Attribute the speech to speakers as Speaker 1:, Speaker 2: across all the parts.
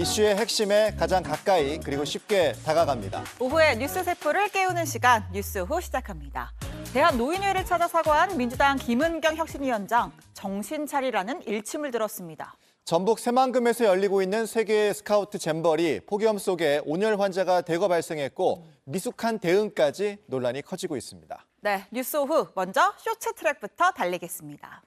Speaker 1: 이슈의 핵심에 가장 가까이 그리고 쉽게 다가갑니다.
Speaker 2: 오후에 뉴스 세포를 깨우는 시간 뉴스 후 시작합니다. 대한노인회를 찾아 사과한 민주당 김은경 혁신위원장, 정신 차리라는 일침을 들었습니다.
Speaker 1: 전북 새만금에서 열리고 있는 세계 스카우트 잼버리 폭염 속에 온열 환자가 대거 발생했고 미숙한 대응까지 논란이 커지고 있습니다.
Speaker 2: 네, 뉴스 후 먼저 쇼츠 트랙부터 달리겠습니다.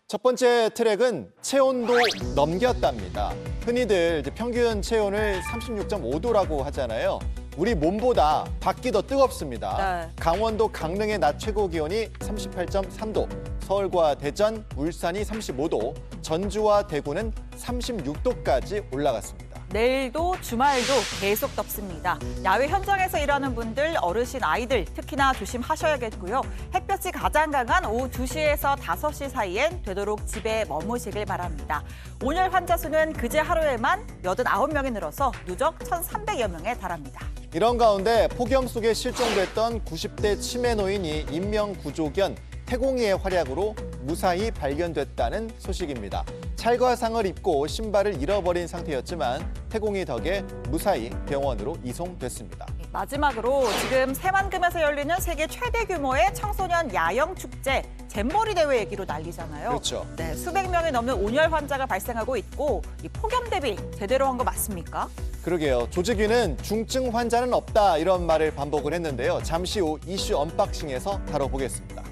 Speaker 1: 첫 번째 트랙은 체온도 넘겼답니다. 흔히들 평균 체온을 36.5도라고 하잖아요. 우리 몸보다 밖이 더 뜨겁습니다.
Speaker 2: 네.
Speaker 1: 강원도 강릉의 낮 최고 기온이 38.3도, 서울과 대전, 울산이 35도, 전주와 대구는 36도까지 올라갔습니다.
Speaker 2: 내일도 주말도 계속 덥습니다. 야외 현장에서 일하는 분들, 어르신, 아이들 특히나 조심하셔야겠고요. 햇볕이 가장 강한 오후 2시에서 5시 사이엔 되도록 집에 머무시길 바랍니다. 온열 환자 수는 그제 하루에만 89명이 늘어서 누적 1,300여 명에 달합니다.
Speaker 1: 이런 가운데 폭염 속에 실종됐던 90대 치매 노인이 인명구조견 태공이의 활약으로 무사히 발견됐다는 소식입니다. 찰과상을 입고 신발을 잃어버린 상태였지만 태공이 덕에 무사히 병원으로 이송됐습니다.
Speaker 2: 마지막으로 지금 새만금에서 열리는 세계 최대 규모의 청소년 야영 축제 잼버리 대회 얘기로 난리잖아요.
Speaker 1: 그렇죠.
Speaker 2: 네, 수백 명이 넘는 온열 환자가 발생하고 있고 이 폭염 대비 제대로 한 거 맞습니까?
Speaker 1: 그러게요. 조직위는 중증 환자는 없다 이런 말을 반복을 했는데요. 잠시 후 이슈 언박싱에서 다뤄보겠습니다.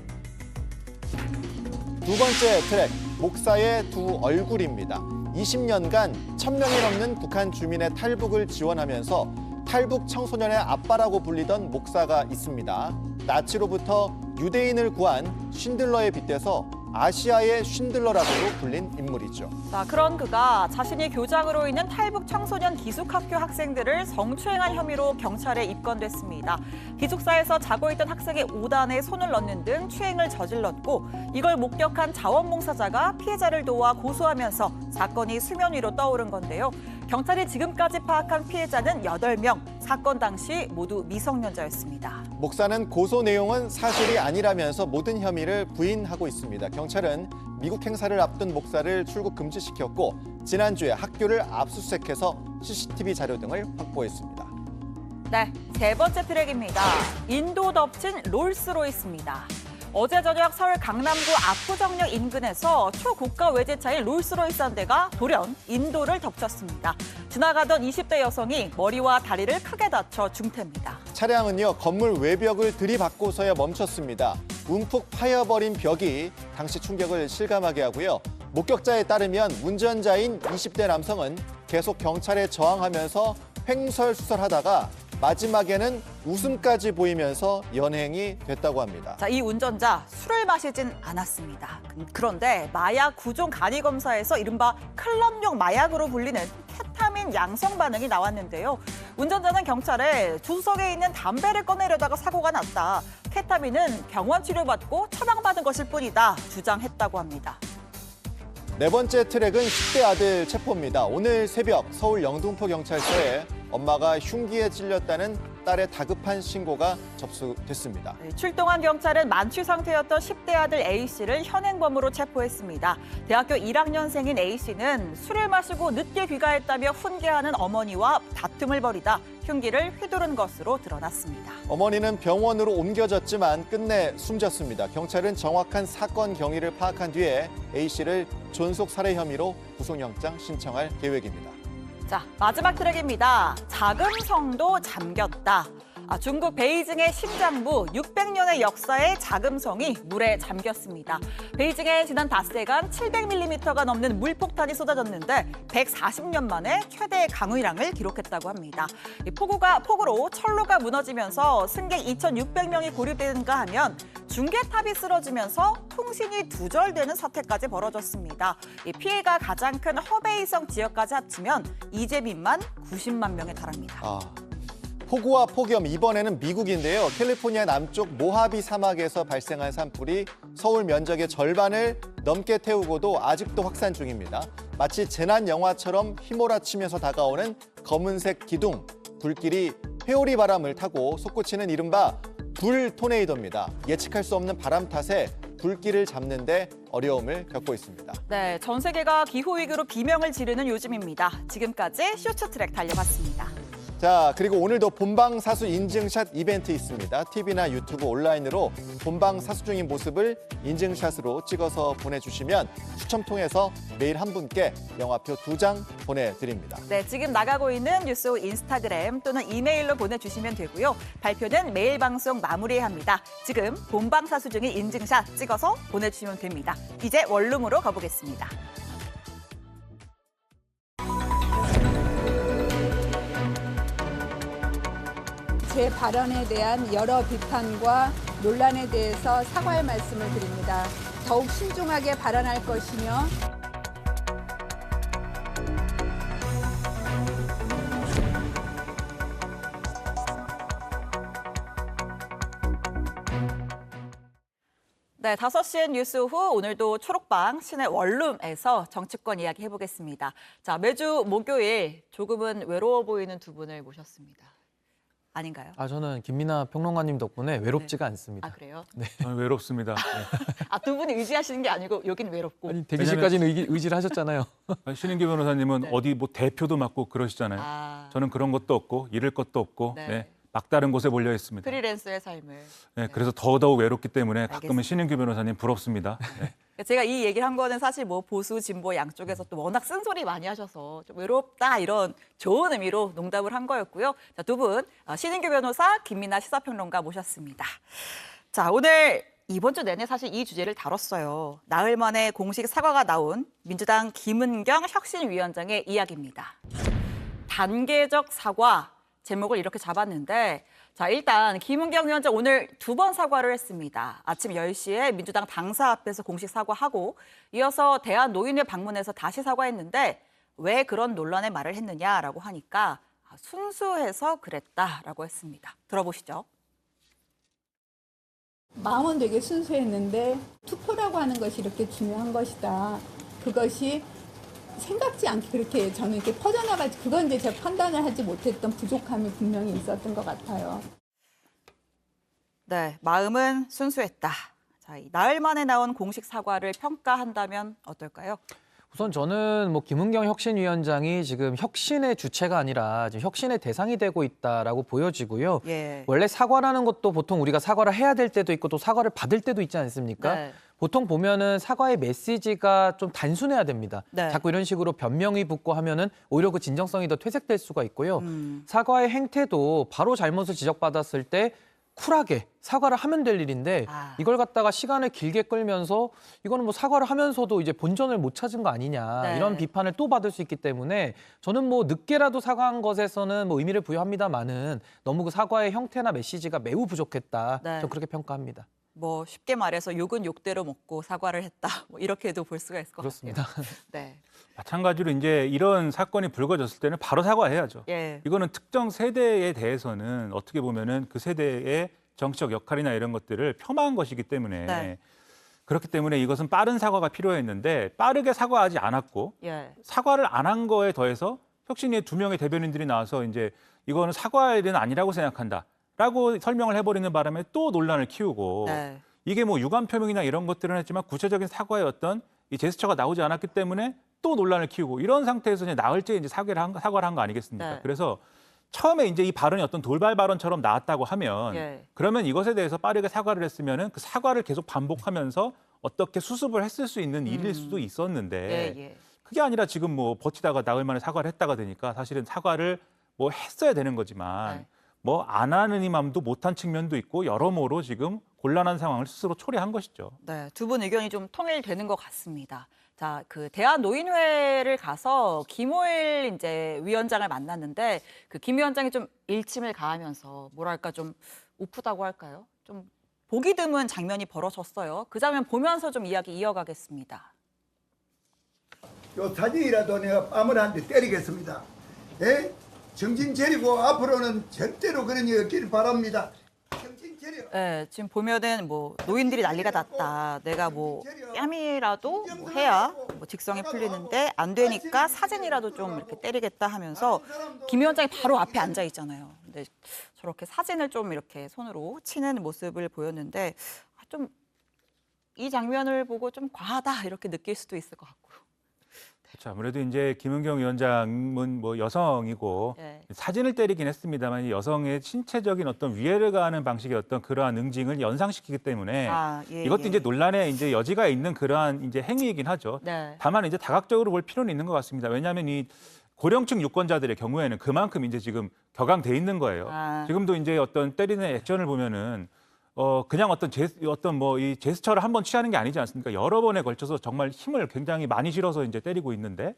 Speaker 1: 두 번째 트랙, 목사의 두 얼굴입니다. 20년간 1,000명이 넘는 북한 주민의 탈북을 지원하면서 탈북 청소년의 아빠라고 불리던 목사가 있습니다. 나치로부터 유대인을 구한 쉰들러에 빗대서 아시아의 쉰들러라고도 불린 인물이죠.
Speaker 2: 자, 그런 그가 자신이 교장으로 있는 탈북 청소년 기숙학교 학생들을 성추행한 혐의로 경찰에 입건됐습니다. 기숙사에서 자고 있던 학생의 오단에 손을 넣는 등 추행을 저질렀고 이걸 목격한 자원봉사자가 피해자를 도와 고소하면서 사건이 수면 위로 떠오른 건데요. 경찰이 지금까지 파악한 피해자는 8명, 사건 당시 모두 미성년자였습니다.
Speaker 1: 목사는 고소 내용은 사실이 아니라면서 모든 혐의를 부인하고 있습니다. 경찰은 미국 행사를 앞둔 목사를 출국 금지시켰고 지난주에 학교를 압수수색해서 CCTV 자료 등을 확보했습니다.
Speaker 2: 네, 세 번째 트랙입니다. 인도 덮친 롤스로이스입니다. 어제 저녁 서울 강남구 압구정역 인근에서 초고가 외제차인 롤스로이스 한 대가 돌연 인도를 덮쳤습니다. 지나가던 20대 여성이 머리와 다리를 크게 다쳐 중태입니다.
Speaker 1: 차량은요 건물 외벽을 들이받고서야 멈췄습니다. 움푹 파여버린 벽이 당시 충격을 실감하게 하고요. 목격자에 따르면 운전자인 20대 남성은 계속 경찰에 저항하면서 횡설수설하다가 마지막에는 웃음까지 보이면서 연행이 됐다고 합니다.
Speaker 2: 자, 이 운전자 술을 마시진 않았습니다. 그런데 마약 구종 간이 검사에서 이른바 클럽용 마약으로 불리는 케타민 양성 반응이 나왔는데요. 운전자는 경찰에 조수석에 있는 담배를 꺼내려다가 사고가 났다. 케타민은 병원 치료받고 처방받은 것일 뿐이다. 주장했다고 합니다.
Speaker 1: 네 번째 트랙은 10대 아들 체포입니다. 오늘 새벽 서울 영등포 경찰서에 엄마가 흉기에 찔렸다는 딸의 다급한 신고가 접수됐습니다.
Speaker 2: 출동한 경찰은 만취 상태였던 10대 아들 A씨를 현행범으로 체포했습니다. 대학교 1학년생인 A씨는 술을 마시고 늦게 귀가했다며 훈계하는 어머니와 다툼을 벌이다 흉기를 휘두른 것으로 드러났습니다.
Speaker 1: 어머니는 병원으로 옮겨졌지만 끝내 숨졌습니다. 경찰은 정확한 사건 경위를 파악한 뒤에 A씨를 존속 살해 혐의로 구속영장 신청할 계획입니다.
Speaker 2: 자, 마지막 트랙입니다. 자금성도 잠겼다. 중국 베이징의 심장부 600년의 역사의 자금성이 물에 잠겼습니다. 베이징에 지난 닷새간 700mm가 넘는 물폭탄이 쏟아졌는데 140년 만에 최대 강우량을 기록했다고 합니다. 폭우로 철로가 무너지면서 승객 2,600명이 고립되는가 하면 중계탑이 쓰러지면서 통신이 두절되는 사태까지 벌어졌습니다. 피해가 가장 큰 허베이성 지역까지 합치면 이재민만 90만 명에 달합니다.
Speaker 1: 폭우와 폭염, 이번에는 미국인데요. 캘리포니아 남쪽 모하비 사막에서 발생한 산불이 서울 면적의 절반을 넘게 태우고도 아직도 확산 중입니다. 마치 재난 영화처럼 휘몰아치면서 다가오는 검은색 기둥, 불길이 회오리 바람을 타고 솟구치는 이른바 불 토네이도입니다. 예측할 수 없는 바람 탓에 불길을 잡는 데 어려움을 겪고 있습니다.
Speaker 2: 네, 전 세계가 기후위기로 비명을 지르는 요즘입니다. 지금까지 쇼츠트랙 달려봤습니다.
Speaker 1: 자, 그리고 오늘도 본방사수 인증샷 이벤트 있습니다. TV나 유튜브 온라인으로 본방사수 중인 모습을 인증샷으로 찍어서 보내주시면 추첨 통해서 매일 한 분께 영화표 2장 보내드립니다.
Speaker 2: 네, 지금 나가고 있는 뉴스 인스타그램 또는 이메일로 보내주시면 되고요. 발표는 매일 방송 마무리에 합니다. 지금 본방사수 중인 인증샷 찍어서 보내주시면 됩니다. 이제 원룸으로 가보겠습니다.
Speaker 3: 제 발언에 대한 여러 비판과 논란에 대해서 사과의 말씀을 드립니다. 더욱 신중하게 발언할 것이며
Speaker 2: 네, 5시엔 뉴스 후 오늘도 초록방 시내 원룸에서 정치권 이야기 해보겠습니다. 자, 매주 목요일 조금은 외로워 보이는 두 분을 모셨습니다. 아닌가요?
Speaker 4: 저는 김민아 평론가님 덕분에 외롭지가 않습니다.
Speaker 2: 아, 그래요?
Speaker 4: 네.
Speaker 5: 외롭습니다. 네.
Speaker 2: 아, 두 분이 의지하시는 게 아니고 여긴 외롭고.
Speaker 4: 아니, 대기실까지는 의지를 하셨잖아요.
Speaker 5: 신인규 변호사님은
Speaker 2: 네.
Speaker 5: 어디 뭐 대표도 맡고 그러시잖아요.
Speaker 2: 아,
Speaker 5: 저는 그런 것도 없고 잃을 것도 없고
Speaker 2: 네.
Speaker 5: 네. 막다른 곳에 몰려 있습니다.
Speaker 2: 프리랜서의 삶을.
Speaker 5: 네, 그래서 더더욱 외롭기 때문에
Speaker 2: 알겠습니다.
Speaker 5: 가끔은 신인규 변호사님 부럽습니다. 네.
Speaker 2: 제가 이 얘기를 한 거는 사실 뭐 보수, 진보 양쪽에서 또 워낙 쓴소리 많이 하셔서 좀 외롭다 이런 좋은 의미로 농담을 한 거였고요. 자, 두 분, 신인규 변호사, 김민아 시사평론가 모셨습니다. 자, 오늘 이번 주 내내 사실 이 주제를 다뤘어요. 나흘 만에 공식 사과가 나온 민주당 김은경 혁신위원장의 이야기입니다. 단계적 사과 제목을 이렇게 잡았는데 자, 일단 김은경 위원장 오늘 2번 사과를 했습니다. 아침 10시에 민주당 당사 앞에서 공식 사과하고 이어서 대한노인회 방문해서 다시 사과했는데 왜 그런 논란의 말을 했느냐라고 하니까 순수해서 그랬다라고 했습니다. 들어보시죠.
Speaker 3: 마음은 되게 순수했는데 투표라고 하는 것이 이렇게 중요한 것이다. 그것이 생각지 않게 그렇게 저는 이렇게 퍼져나가지 그건 이제 제가 판단을 하지 못했던 부족함이 분명히 있었던 것 같아요.
Speaker 2: 네, 마음은 순수했다. 자, 이 나흘 만에 나온 공식 사과를 평가한다면 어떨까요?
Speaker 4: 우선 저는 뭐 김은경 혁신위원장이 지금 혁신의 주체가 아니라 지금 혁신의 대상이 되고 있다라고 보여지고요.
Speaker 2: 예.
Speaker 4: 원래 사과라는 것도 보통 우리가 사과를 해야 될 때도 있고 또 사과를 받을 때도 있지 않습니까?
Speaker 2: 네.
Speaker 4: 보통 보면은 사과의 메시지가 좀 단순해야 됩니다.
Speaker 2: 네.
Speaker 4: 자꾸 이런 식으로 변명이 붙고 하면은 오히려 그 진정성이 더 퇴색될 수가 있고요.
Speaker 2: 음.
Speaker 4: 사과의 행태도 바로 잘못을 지적받았을 때 쿨하게 사과를 하면 될 일인데 이걸 갖다가 시간을 길게 끌면서 이거는 뭐 사과를 하면서도 이제 본전을 못 찾은 거 아니냐
Speaker 2: 네.
Speaker 4: 이런 비판을 또 받을 수 있기 때문에 저는 뭐 늦게라도 사과한 것에서는 뭐 의미를 부여합니다만은 너무 그 사과의 형태나 메시지가 매우 부족했다.
Speaker 2: 네.
Speaker 4: 저 그렇게 평가합니다.
Speaker 2: 뭐 쉽게 말해서 욕은 욕대로 먹고 사과를 했다. 뭐 이렇게도 볼 수가 있을 것
Speaker 4: 그렇습니다.
Speaker 2: 같아요. 네.
Speaker 5: 마찬가지로 이제 이런 사건이 불거졌을 때는 바로 사과해야죠.
Speaker 2: 예.
Speaker 5: 이거는 특정 세대에 대해서는 어떻게 보면은 그 세대의 정치적 역할이나 이런 것들을 폄하한 것이기 때문에
Speaker 2: 네.
Speaker 5: 그렇기 때문에 이것은 빠른 사과가 필요했는데 빠르게 사과하지 않았고
Speaker 2: 예.
Speaker 5: 사과를 안 한 거에 더해서 혁신위의 2명의 대변인들이 나와서 이제 이거는 사과할 일은 아니라고 생각한다라고 설명을 해버리는 바람에 또 논란을 키우고
Speaker 2: 네.
Speaker 5: 이게 뭐 유감 표명이나 이런 것들은 했지만 구체적인 사과의 어떤 이 제스처가 나오지 않았기 때문에 또 논란을 키우고 이런 상태에서 이제 나흘째 이제 사과를 한 거 아니겠습니까?
Speaker 2: 네.
Speaker 5: 그래서 처음에 이제 이 발언이 어떤 돌발 발언처럼 나왔다고 하면
Speaker 2: 예.
Speaker 5: 그러면 이것에 대해서 빠르게 사과를 했으면은 그 사과를 계속 반복하면서 어떻게 수습을 했을 수 있는 일일 수도 있었는데
Speaker 2: 예.
Speaker 5: 그게 아니라 지금 뭐 버티다가 나흘 만에 사과를 했다가 되니까 사실은 사과를 뭐 했어야 되는 거지만
Speaker 2: 네.
Speaker 5: 뭐 안 하는 이맘도 못한 측면도 있고 여러모로 지금 곤란한 상황을 스스로 초래한 것이죠.
Speaker 2: 네, 두 분 의견이 좀 통일되는 것 같습니다. 자, 그 대한노인회를 가서 김호일 이제 위원장을 만났는데 그 김 위원장이 좀 일침을 가하면서 뭐랄까 좀 우프다고 할까요? 좀 보기 드문 장면이 벌어졌어요. 그 장면 보면서 좀 이야기 이어가겠습니다.
Speaker 6: 요 사진이라도 내가 뺨을 한 대 때리겠습니다. 예? 정신 차리고 앞으로는 절대로 그런 일 없기를 바랍니다. 정신 차려.
Speaker 2: 네, 지금 보면은 뭐 노인들이 난리가 났다. 내가 뭐 뺨이라도 뭐 해야 뭐 직성이 풀리는데 안 되니까 사진이라도 좀 이렇게 때리겠다 하면서 김 위원장이 바로 앞에 앉아 있잖아요. 근데 저렇게 사진을 좀 이렇게 손으로 치는 모습을 보였는데 좀 이 장면을 보고 좀 과하다 이렇게 느낄 수도 있을 것 같고요.
Speaker 5: 그렇죠. 아무래도 이제 김은경 위원장은 뭐 여성이고
Speaker 2: 네.
Speaker 5: 사진을 때리긴 했습니다만 여성의 신체적인 어떤 위해를 가하는 방식의 어떤 그러한 응징을 연상시키기 때문에 이것도 이제 논란의 이제 여지가 있는 그러한 이제 행위이긴 하죠.
Speaker 2: 네.
Speaker 5: 다만 이제 다각적으로 볼 필요는 있는 것 같습니다. 왜냐하면 이 고령층 유권자들의 경우에는 그만큼 이제 지금 격앙돼 있는 거예요. 지금도 이제 어떤 때리는 액션을 보면은 그냥 어떤 뭐 이 제스처를 한번 취하는 게 아니지 않습니까? 여러 번에 걸쳐서 정말 힘을 굉장히 많이 실어서 이제 때리고 있는데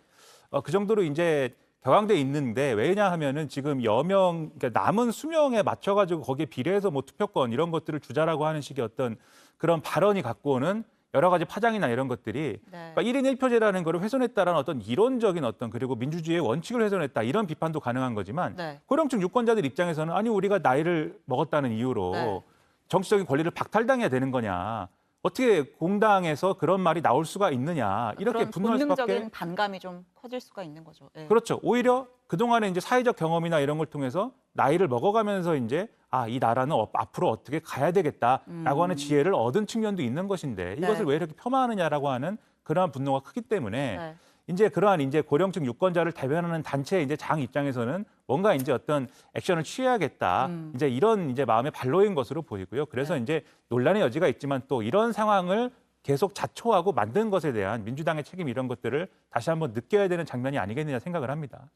Speaker 5: 그 정도로 이제 격앙돼 있는데 왜냐 하면은 지금 그러니까 남은 수명에 맞춰가지고 거기에 비례해서 뭐 투표권 이런 것들을 주자라고 하는 식의 어떤 그런 발언이 갖고 오는 여러 가지 파장이나 이런 것들이 그러니까 1인 1표제라는 거를 훼손했다라는 어떤 이론적인 어떤 그리고 민주주의의 원칙을 훼손했다 이런 비판도 가능한 거지만 고령층 유권자들 입장에서는 아니 우리가 나이를 먹었다는 이유로 정치적인 권리를 박탈당해야 되는 거냐. 어떻게 공당에서 그런 말이 나올 수가 있느냐. 이렇게 분노할 수밖에.
Speaker 2: 본능적인 반감이 좀 커질 수가 있는 거죠. 네.
Speaker 5: 그렇죠. 오히려 그동안에 이제 사회적 경험이나 이런 걸 통해서 나이를 먹어가면서 이제 이 나라는 앞으로 어떻게 가야 되겠다라고 하는 지혜를 얻은 측면도 있는 것인데 이것을 왜 이렇게 폄하하느냐라고 하는 그러한 분노가 크기 때문에 이제 그러한 이제 고령층 유권자를 대변하는 단체의 이제 장 입장에서는 뭔가 이제 어떤 액션을 취해야겠다. 이제 이런 이제 마음의 발로인 것으로 보이고요. 그래서 이제 논란의 여지가 있지만 또 이런 상황을 계속 자초하고 만든 것에 대한 민주당의 책임 이런 것들을 다시 한번 느껴야 되는 장면이 아니겠느냐 생각을 합니다.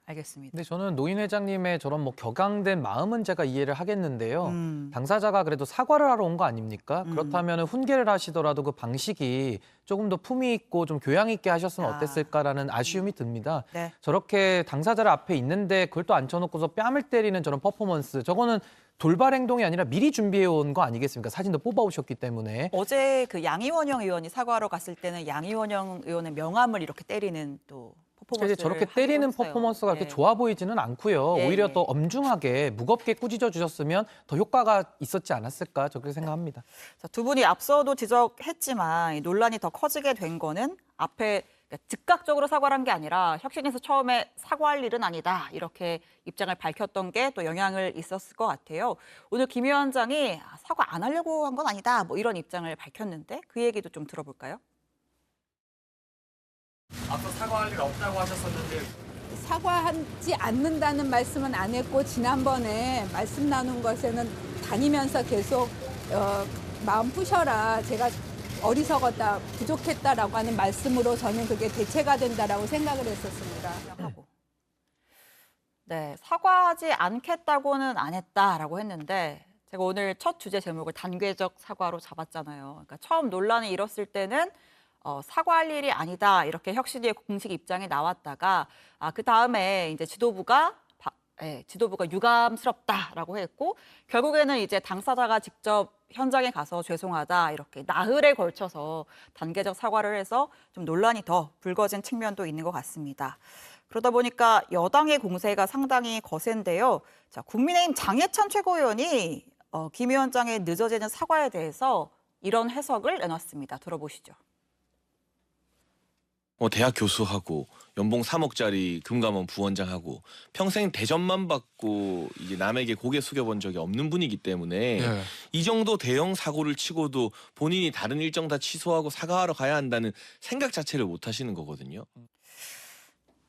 Speaker 2: 알겠습니다.
Speaker 4: 근데 저는 노인 회장님의 저런 뭐 격앙된 마음은 제가 이해를 하겠는데요. 당사자가 그래도 사과를 하러 온 거 아닙니까? 그렇다면 훈계를 하시더라도 그 방식이 조금 더 품위 있고 좀 교양 있게 하셨으면 어땠을까라는 아쉬움이 듭니다. 저렇게 당사자를 앞에 있는데 그걸 또 앉혀놓고서 뺨을 때리는 저런 퍼포먼스. 저거는 돌발 행동이 아니라 미리 준비해 온 거 아니겠습니까? 사진도 뽑아오셨기 때문에.
Speaker 2: 어제 그 양이원영 의원이 사과하러 갔을 때는 양이원영 의원의 명함을 이렇게 때리는 또 퍼포먼스를
Speaker 4: 저렇게 때리는
Speaker 2: 했어요.
Speaker 4: 퍼포먼스가 그렇게 좋아 보이지는 않고요. 오히려 더 엄중하게 무겁게 꾸짖어 주셨으면 더 효과가 있었지 않았을까 저렇게 생각합니다.
Speaker 2: 자, 두 분이 앞서도 지적했지만 이 논란이 더 커지게 된 거는 앞에 즉각적으로 사과를 한 게 아니라 혁신에서 처음에 사과할 일은 아니다 이렇게 입장을 밝혔던 게 또 영향을 있었을 것 같아요. 오늘 김 위원장이 사과 안 하려고 한 건 아니다 뭐 이런 입장을 밝혔는데 그 얘기도 좀 들어볼까요?
Speaker 7: 앞서 사과할 일 없다고 하셨었는데
Speaker 3: 사과하지 않는다는 말씀은 안 했고 지난번에 말씀 나눈 것에는 다니면서 계속 마음 푸셔라. 제가 어리석었다, 부족했다라고 하는 말씀으로 저는 그게 대체가 된다라고 생각을 했었습니다.
Speaker 2: 네, 사과하지 않겠다고는 안 했다라고 했는데 제가 오늘 첫 주제 제목을 단계적 사과로 잡았잖아요. 그러니까 처음 논란이 일었을 때는 사과할 일이 아니다 이렇게 혁신위의 공식 입장이 나왔다가 그 다음에 이제 지도부가 유감스럽다라고 했고 결국에는 이제 당사자가 직접 현장에 가서 죄송하다 이렇게 나흘에 걸쳐서 단계적 사과를 해서 좀 논란이 더 불거진 측면도 있는 것 같습니다. 그러다 보니까 여당의 공세가 상당히 거센데요. 자, 국민의힘 장해찬 최고위원이 김 위원장의 늦어지는 사과에 대해서 이런 해석을 내놨습니다. 들어보시죠.
Speaker 8: 대학 교수하고 연봉 3억짜리 금감원 부원장하고 평생 대접만 받고 이제 남에게 고개 숙여본 적이 없는 분이기 때문에 이 정도 대형 사고를 치고도 본인이 다른 일정 다 취소하고 사과하러 가야 한다는 생각 자체를 못 하시는 거거든요.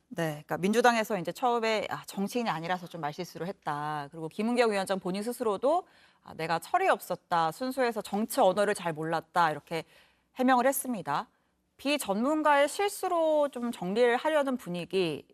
Speaker 2: 네, 그러니까 민주당에서 이제 처음에 정치인이 아니라서 좀 말실수를 했다. 그리고 김은경 위원장 본인 스스로도 내가 철이 없었다. 순수해서 정치 언어를 잘 몰랐다. 이렇게 해명을 했습니다. 비전문가의 실수로 좀 정리를 하려는 분위기,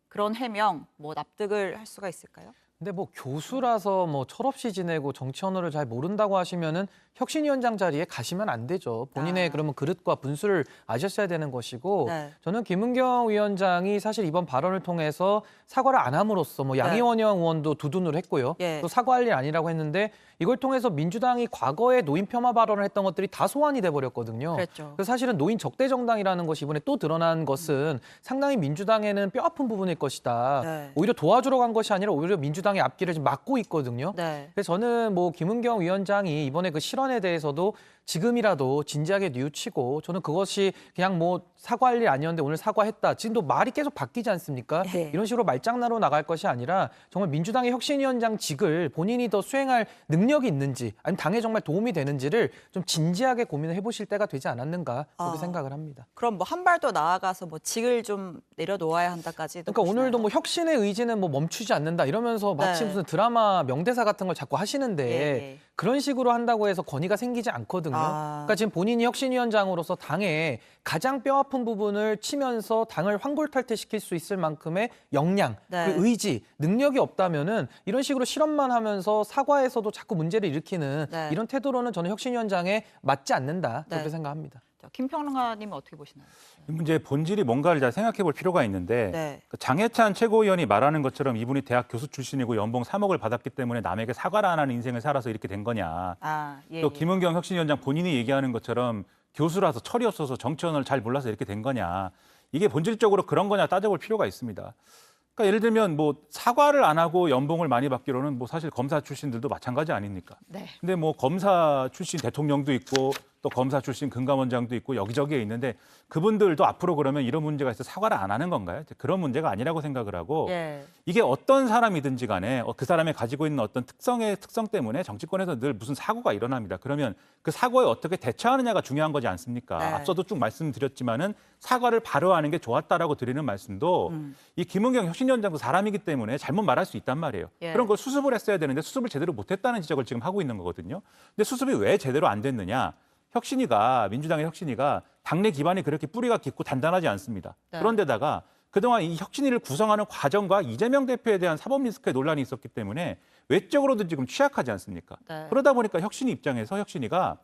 Speaker 2: 그런 해명 뭐 납득을 할 수가 있을까요?
Speaker 4: 근데 뭐 교수라서 뭐 철없이 지내고 정치 언어를 잘 모른다고 하시면은 혁신위원장 자리에 가시면 안 되죠. 본인의 그러면 그릇과 분수를 아셨어야 되는 것이고 저는 김은경 위원장이 사실 이번 발언을 통해서 사과를 안 함으로써 뭐 양이원영 의원도 두둔을 했고요. 또 사과할 일 아니라고 했는데 이걸 통해서 민주당이 과거에 노인 폄하 발언을 했던 것들이 다 소환이 돼버렸거든요. 그래서 사실은 노인 적대 정당이라는 것이 이번에 또 드러난 것은 상당히 민주당에는 뼈아픈 부분일 것이다. 오히려 도와주러 간 것이 아니라 오히려 민주당의 앞길을 지금 막고 있거든요. 그래서 저는 뭐 김은경 위원장이 이번에 그 실언에 대해서도 지금이라도 진지하게 뉘우치고 저는 그것이 그냥 뭐 사과할 일 아니었는데 오늘 사과했다. 지금도 말이 계속 바뀌지 않습니까?
Speaker 2: 네.
Speaker 4: 이런 식으로 말장난으로 나갈 것이 아니라 정말 민주당의 혁신위원장직을 본인이 더 수행할 능력이 있는지 아니면 당에 정말 도움이 되는지를 좀 진지하게 고민을 해보실 때가 되지 않았는가 그렇게 생각을 합니다.
Speaker 2: 그럼 뭐 한 발 더 나아가서 뭐 직을 좀 내려놓아야 한다까지.
Speaker 4: 그러니까 오늘도 뭐 혁신의 의지는 뭐 멈추지 않는다 이러면서 마치
Speaker 2: 네.
Speaker 4: 무슨 드라마 명대사 같은 걸 자꾸 하시는데
Speaker 2: 예.
Speaker 4: 그런 식으로 한다고 해서 권위가 생기지 않거든요. 그러니까 지금 본인이 혁신위원장으로서 당에 가장 뼈아픈 부분을 치면서 당을 환골탈퇴시킬 수 있을 만큼의 역량,
Speaker 2: 네.
Speaker 4: 그 의지, 능력이 없다면은 이런 식으로 실험만 하면서 사과에서도 자꾸 문제를 일으키는
Speaker 2: 네.
Speaker 4: 이런 태도로는 저는 혁신위원장에 맞지 않는다 그렇게
Speaker 2: 네.
Speaker 4: 생각합니다.
Speaker 2: 김 평론가님은 어떻게 보시나요?
Speaker 5: 이 문제의 본질이 뭔가를 잘 생각해 볼 필요가 있는데
Speaker 2: 네.
Speaker 5: 장해찬 최고위원이 말하는 것처럼 이분이 대학 교수 출신이고 연봉 3억을 받았기 때문에 남에게 사과를 안 하는 인생을 살아서 이렇게 된 거냐. 또 김은경 혁신위원장 본인이 얘기하는 것처럼 교수라서 철이 없어서 정치언어를 잘 몰라서 이렇게 된 거냐. 이게 본질적으로 그런 거냐 따져볼 필요가 있습니다. 그러니까 예를 들면 뭐 사과를 안 하고 연봉을 많이 받기로는 뭐 사실 검사 출신들도 마찬가지 아닙니까?
Speaker 2: 네.
Speaker 5: 근데 뭐 검사 출신 대통령도 있고 또 검사 출신 금감원장도 있고 여기저기에 있는데 그분들도 앞으로 그러면 이런 문제가 있어서 사과를 안 하는 건가요? 그런 문제가 아니라고 생각을 하고
Speaker 2: 예.
Speaker 5: 이게 어떤 사람이든지 간에 그 사람이 가지고 있는 어떤 특성 때문에 정치권에서 늘 무슨 사고가 일어납니다. 그러면 그 사고에 어떻게 대처하느냐가 중요한 거지 않습니까?
Speaker 2: 네.
Speaker 5: 앞서도 쭉 말씀드렸지만은 사과를 바로 하는 게 좋았다라고 드리는 말씀도 이 김은경 혁신위원장도 사람이기 때문에 잘못 말할 수 있단 말이에요.
Speaker 2: 예.
Speaker 5: 그런 걸 수습을 했어야 되는데 수습을 제대로 못했다는 지적을 지금 하고 있는 거거든요. 근데 수습이 왜 제대로 안 됐느냐? 민주당의 혁신위가 당내 기반이 그렇게 뿌리가 깊고 단단하지 않습니다.
Speaker 2: 네.
Speaker 5: 그런데다가 그동안 이 혁신위를 구성하는 과정과 이재명 대표에 대한 사법 리스크의 논란이 있었기 때문에 외적으로도 지금 취약하지 않습니까?
Speaker 2: 네.
Speaker 5: 그러다 보니까 혁신위 입장에서 혁신위가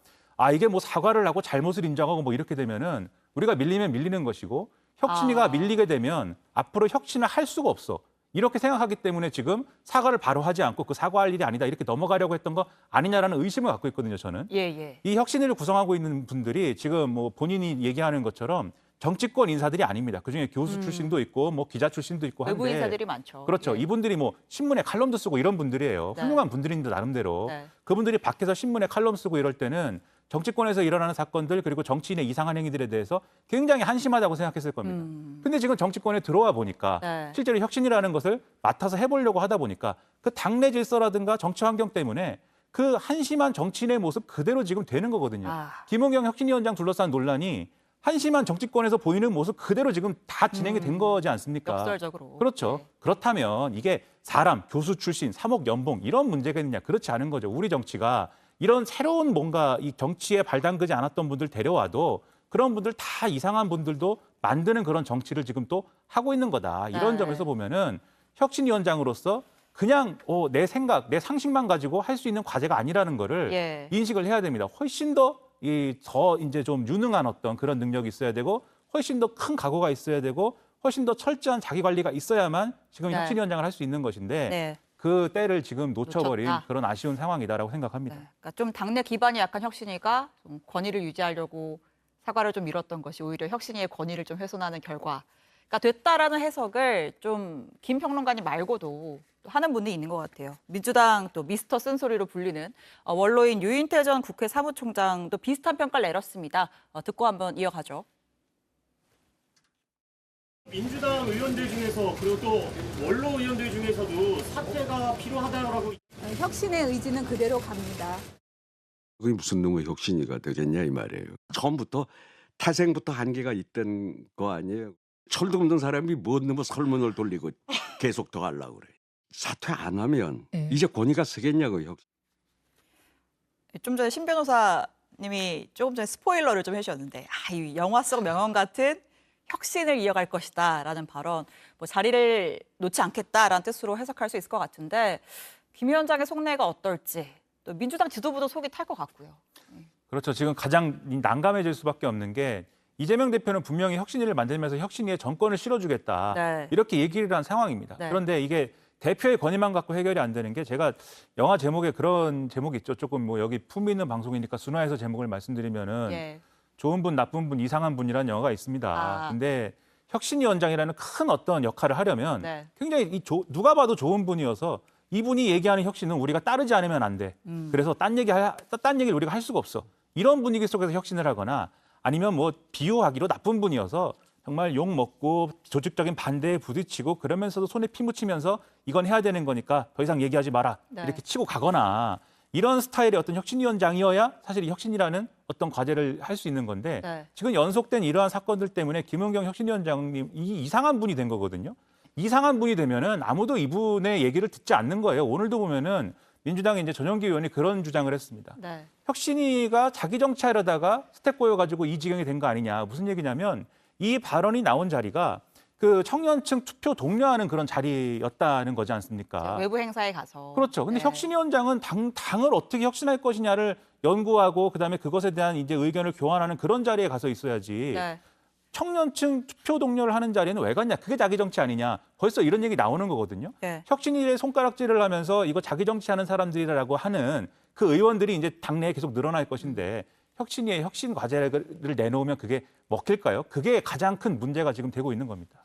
Speaker 5: 이게 뭐 사과를 하고 잘못을 인정하고 뭐 이렇게 되면은 우리가 밀리면 밀리는 것이고 혁신위가 밀리게 되면 앞으로 혁신을 할 수가 없어. 이렇게 생각하기 때문에 지금 사과를 바로 하지 않고 그 사과할 일이 아니다 이렇게 넘어가려고 했던 거 아니냐라는 의심을 갖고 있거든요, 저는.
Speaker 2: 예.
Speaker 5: 이 혁신위를 구성하고 있는 분들이 지금 뭐 본인이 얘기하는 것처럼 정치권 인사들이 아닙니다. 그중에 교수 출신도 있고 뭐 기자 출신도 있고 한데
Speaker 2: 외부 인사들이 많죠.
Speaker 5: 그렇죠.
Speaker 2: 예.
Speaker 5: 이분들이 뭐 신문에 칼럼도 쓰고 이런 분들이에요.
Speaker 2: 네.
Speaker 5: 훌륭한 분들인데 나름대로.
Speaker 2: 네.
Speaker 5: 그분들이 밖에서 신문에 칼럼 쓰고 이럴 때는 정치권에서 일어나는 사건들 그리고 정치인의 이상한 행위들에 대해서 굉장히 한심하다고 생각했을 겁니다. 근데 지금 정치권에 들어와 보니까
Speaker 2: 네.
Speaker 5: 실제로 혁신이라는 것을 맡아서 해보려고 하다 보니까 그 당내 질서라든가 정치 환경 때문에 그 한심한 정치인의 모습 그대로 지금 되는 거거든요. 김은경 혁신위원장 둘러싼 논란이 한심한 정치권에서 보이는 모습 그대로 지금 다 진행이 된 거지 않습니까?
Speaker 2: 역설적으로.
Speaker 5: 그렇죠.
Speaker 2: 네.
Speaker 5: 그렇다면 이게 사람, 교수 출신, 3억 연봉 이런 문제가 있느냐? 그렇지 않은 거죠. 우리 정치가 이런 새로운 뭔가 이 정치에 발담그지 않았던 분들 데려와도 그런 분들 다 이상한 분들도 만드는 그런 정치를 지금 또 하고 있는 거다. 이런
Speaker 2: 네.
Speaker 5: 점에서 보면은 혁신위원장으로서 그냥 내 생각, 내 상식만 가지고 할 수 있는 과제가 아니라는 거를
Speaker 2: 예.
Speaker 5: 인식을 해야 됩니다. 훨씬 더 이제 좀 유능한 어떤 그런 능력이 있어야 되고 훨씬 더 큰 각오가 있어야 되고 훨씬 더 철저한 자기 관리가 있어야만 지금
Speaker 2: 네.
Speaker 5: 혁신위원장을 할 수 있는 것인데
Speaker 2: 네.
Speaker 5: 그 때를 지금 놓쳐버린
Speaker 2: 놓쳤다.
Speaker 5: 그런 아쉬운 상황이다라고 생각합니다.
Speaker 2: 네. 그러니까 좀 당내 기반이 약한 혁신위가 좀 권위를 유지하려고 사과를 좀 미뤘던 것이 오히려 혁신위의 권위를 좀 훼손하는 결과가 됐다라는 해석을 좀 김 평론가님 말고도 또 하는 분이 있는 것 같아요. 민주당 또 미스터 쓴소리로 불리는 원로인 유인태 전 국회 사무총장도 비슷한 평가를 내렸습니다. 듣고 한번 이어가죠.
Speaker 9: 민주당 의원들 중에서 그리고 또 원로 의원들 중에서도 사퇴가 필요하다라고
Speaker 3: 혁신의 의지는 그대로 갑니다.
Speaker 10: 그게 무슨 놈의 혁신이가 되겠냐 이 말이에요. 처음부터 태생부터 한계가 있던 거 아니에요. 철도 없는 사람이 뭔 놈의 설문을 돌리고 계속 더 하려고 그래. 사퇴 안 하면 이제 권위가 서겠냐고.
Speaker 2: 좀 전에 신 변호사님이 조금 전에 스포일러를 좀 해주셨는데 이 영화 속 명언 같은 혁신을 이어갈 것이다라는 발언, 뭐 자리를 놓지 않겠다라는 뜻으로 해석할 수 있을 것 같은데 김 위원장의 속내가 어떨지 또 민주당 지도부도 속이 탈 것 같고요.
Speaker 5: 그렇죠. 지금 가장 난감해질 수밖에 없는 게 이재명 대표는 분명히 혁신위를 만들면서 혁신위에 정권을 실어주겠다.
Speaker 2: 네.
Speaker 5: 이렇게 얘기를 한 상황입니다.
Speaker 2: 네.
Speaker 5: 그런데 이게 대표의 권위만 갖고 해결이 안 되는 게 제가 영화 제목에 그런 제목이 있죠. 조금 뭐 여기 품위 있는 방송이니까 순화해서 제목을 말씀드리면은
Speaker 2: 예.
Speaker 5: 좋은 분, 나쁜 분, 이상한 분이라는 영화가 있습니다. 근데 혁신위원장이라는 큰 어떤 역할을 하려면
Speaker 2: 네.
Speaker 5: 굉장히 누가 봐도 좋은 분이어서 이분이 얘기하는 혁신은 우리가 따르지 않으면 안 돼. 그래서 딴 얘기를 우리가 할 수가 없어. 이런 분위기 속에서 혁신을 하거나 아니면 뭐 비유하기로 나쁜 분이어서 정말 욕 먹고 조직적인 반대에 부딪히고 그러면서도 손에 피 묻히면서 이건 해야 되는 거니까 더 이상 얘기하지 마라 이렇게 치고 가거나 이런 스타일의 어떤 혁신위원장이어야 사실 이 혁신이라는 어떤 과제를 할 수 있는 건데 지금 연속된 이러한 사건들 때문에 김은경 혁신위원장님 이상한 분이 된 거거든요. 이상한 분이 되면은 아무도 이분의 얘기를 듣지 않는 거예요. 오늘도 보면은 민주당의 이제 전용기 의원이 그런 주장을 했습니다. 혁신위가 자기 정치하려다가 스텝 꼬여가지고 이 지경이 된 거 아니냐. 무슨 얘기냐면 이 발언이 나온 자리가 그 청년층 투표 독려하는 그런 자리였다는 거지 않습니까?
Speaker 2: 외부 행사에 가서.
Speaker 5: 그렇죠. 근데 혁신위원장은 당을 어떻게 혁신할 것이냐를 연구하고 그다음에 그것에 대한 이제 의견을 교환하는 그런 자리에 가서 있어야지. 청년층 투표 동료를 하는 자리에는 왜 갔냐? 그게 자기 정치 아니냐? 벌써 이런 얘기 나오는 거거든요. 혁신위에 손가락질을 하면서 이거 자기 정치하는 사람들이라고 하는 그 의원들이 이제 당내에 계속 늘어날 것인데 혁신위에 혁신 과제를 내놓으면 그게 먹힐까요? 그게 가장 큰 문제가 지금 되고 있는 겁니다.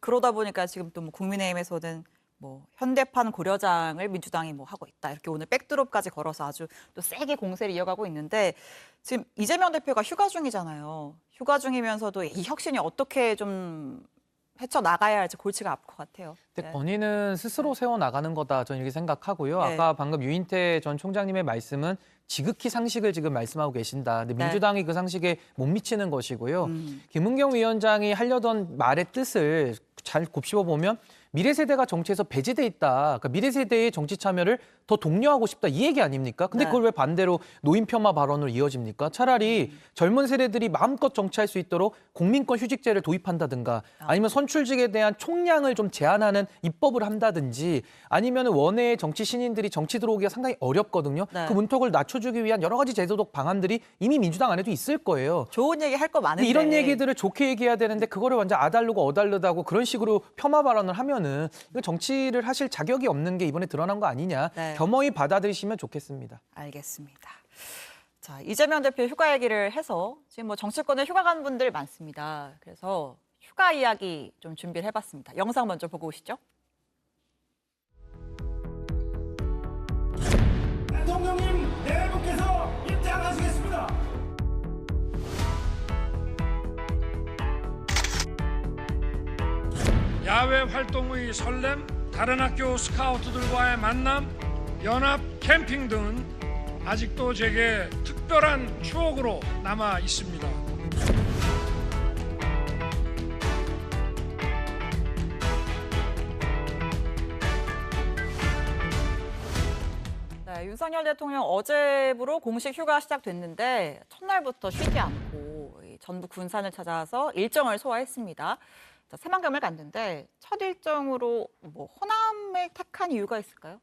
Speaker 2: 그러다 보니까 지금 또 뭐 국민의힘에서는 뭐 현대판 고려장을 민주당이 뭐 하고 있다 이렇게 오늘 백드롭까지 걸어서 아주 또 세게 공세를 이어가고 있는데 지금 이재명 대표가 휴가 중이잖아요. 휴가 중이면서도 이 혁신이 어떻게 좀 헤쳐나가야 할지 골치가 아플 것 같아요.
Speaker 4: 근데 건의는 스스로 세워나가는 거다 저는 이렇게 생각하고요. 아까 방금 유인태 전 총장님의 말씀은 지극히 상식을 지금 말씀하고 계신다. 근데 민주당이 그 상식에 못 미치는 것이고요. 김은경 위원장이 하려던 말의 뜻을 잘 곱씹어 보면 미래 세대가 정치에서 배제돼 있다. 그러니까 미래 세대의 정치 참여를 더 독려하고 싶다 이 얘기 아닙니까? 근데 그걸 왜 반대로 노인 폄하 발언으로 이어집니까? 차라리 젊은 세대들이 마음껏 정치할 수 있도록 국민권 휴직제를 도입한다든가 아니면 선출직에 대한 총량을 좀 제한하는 입법을 한다든지 아니면 원외의 정치 신인들이 정치 들어오기가 상당히 어렵거든요. 그 문턱을 낮춰주기 위한 여러 가지 제도적 방안들이 이미 민주당 안에도 있을 거예요.
Speaker 2: 좋은 얘기 할 거 많은데.
Speaker 4: 이런 얘기들을 좋게 얘기해야 되는데 그거를 완전 아달르고 어달르다고 그런 식으로 폄하 발언을 하면은 이거 정치를 하실 자격이 없는 게 이번에 드러난 거 아니냐. 겸허히 받아들이시면 좋겠습니다.
Speaker 2: 알겠습니다. 자, 이재명 대표 휴가 얘기를 해서 지금 뭐 정치권에 휴가 간 분들 많습니다. 그래서 휴가 이야기 좀 준비를 해봤습니다. 영상 먼저 보고 오시죠.
Speaker 11: 대통령님 내외분께서 입장하시겠습니다. 야외 활동의 설렘, 다른 학교 스카우트들과의 만남, 연합 캠핑 등은 아직도 제게 특별한 추억으로 남아 있습니다.
Speaker 2: 네, 윤석열 대통령 어제부로 공식 휴가 시작됐는데 첫날부터 쉬지 않고 전북 군산을 찾아서 일정을 소화했습니다. 자, 새만금을 갔는데 첫 일정으로 뭐 호남을 택한 이유가 있을까요?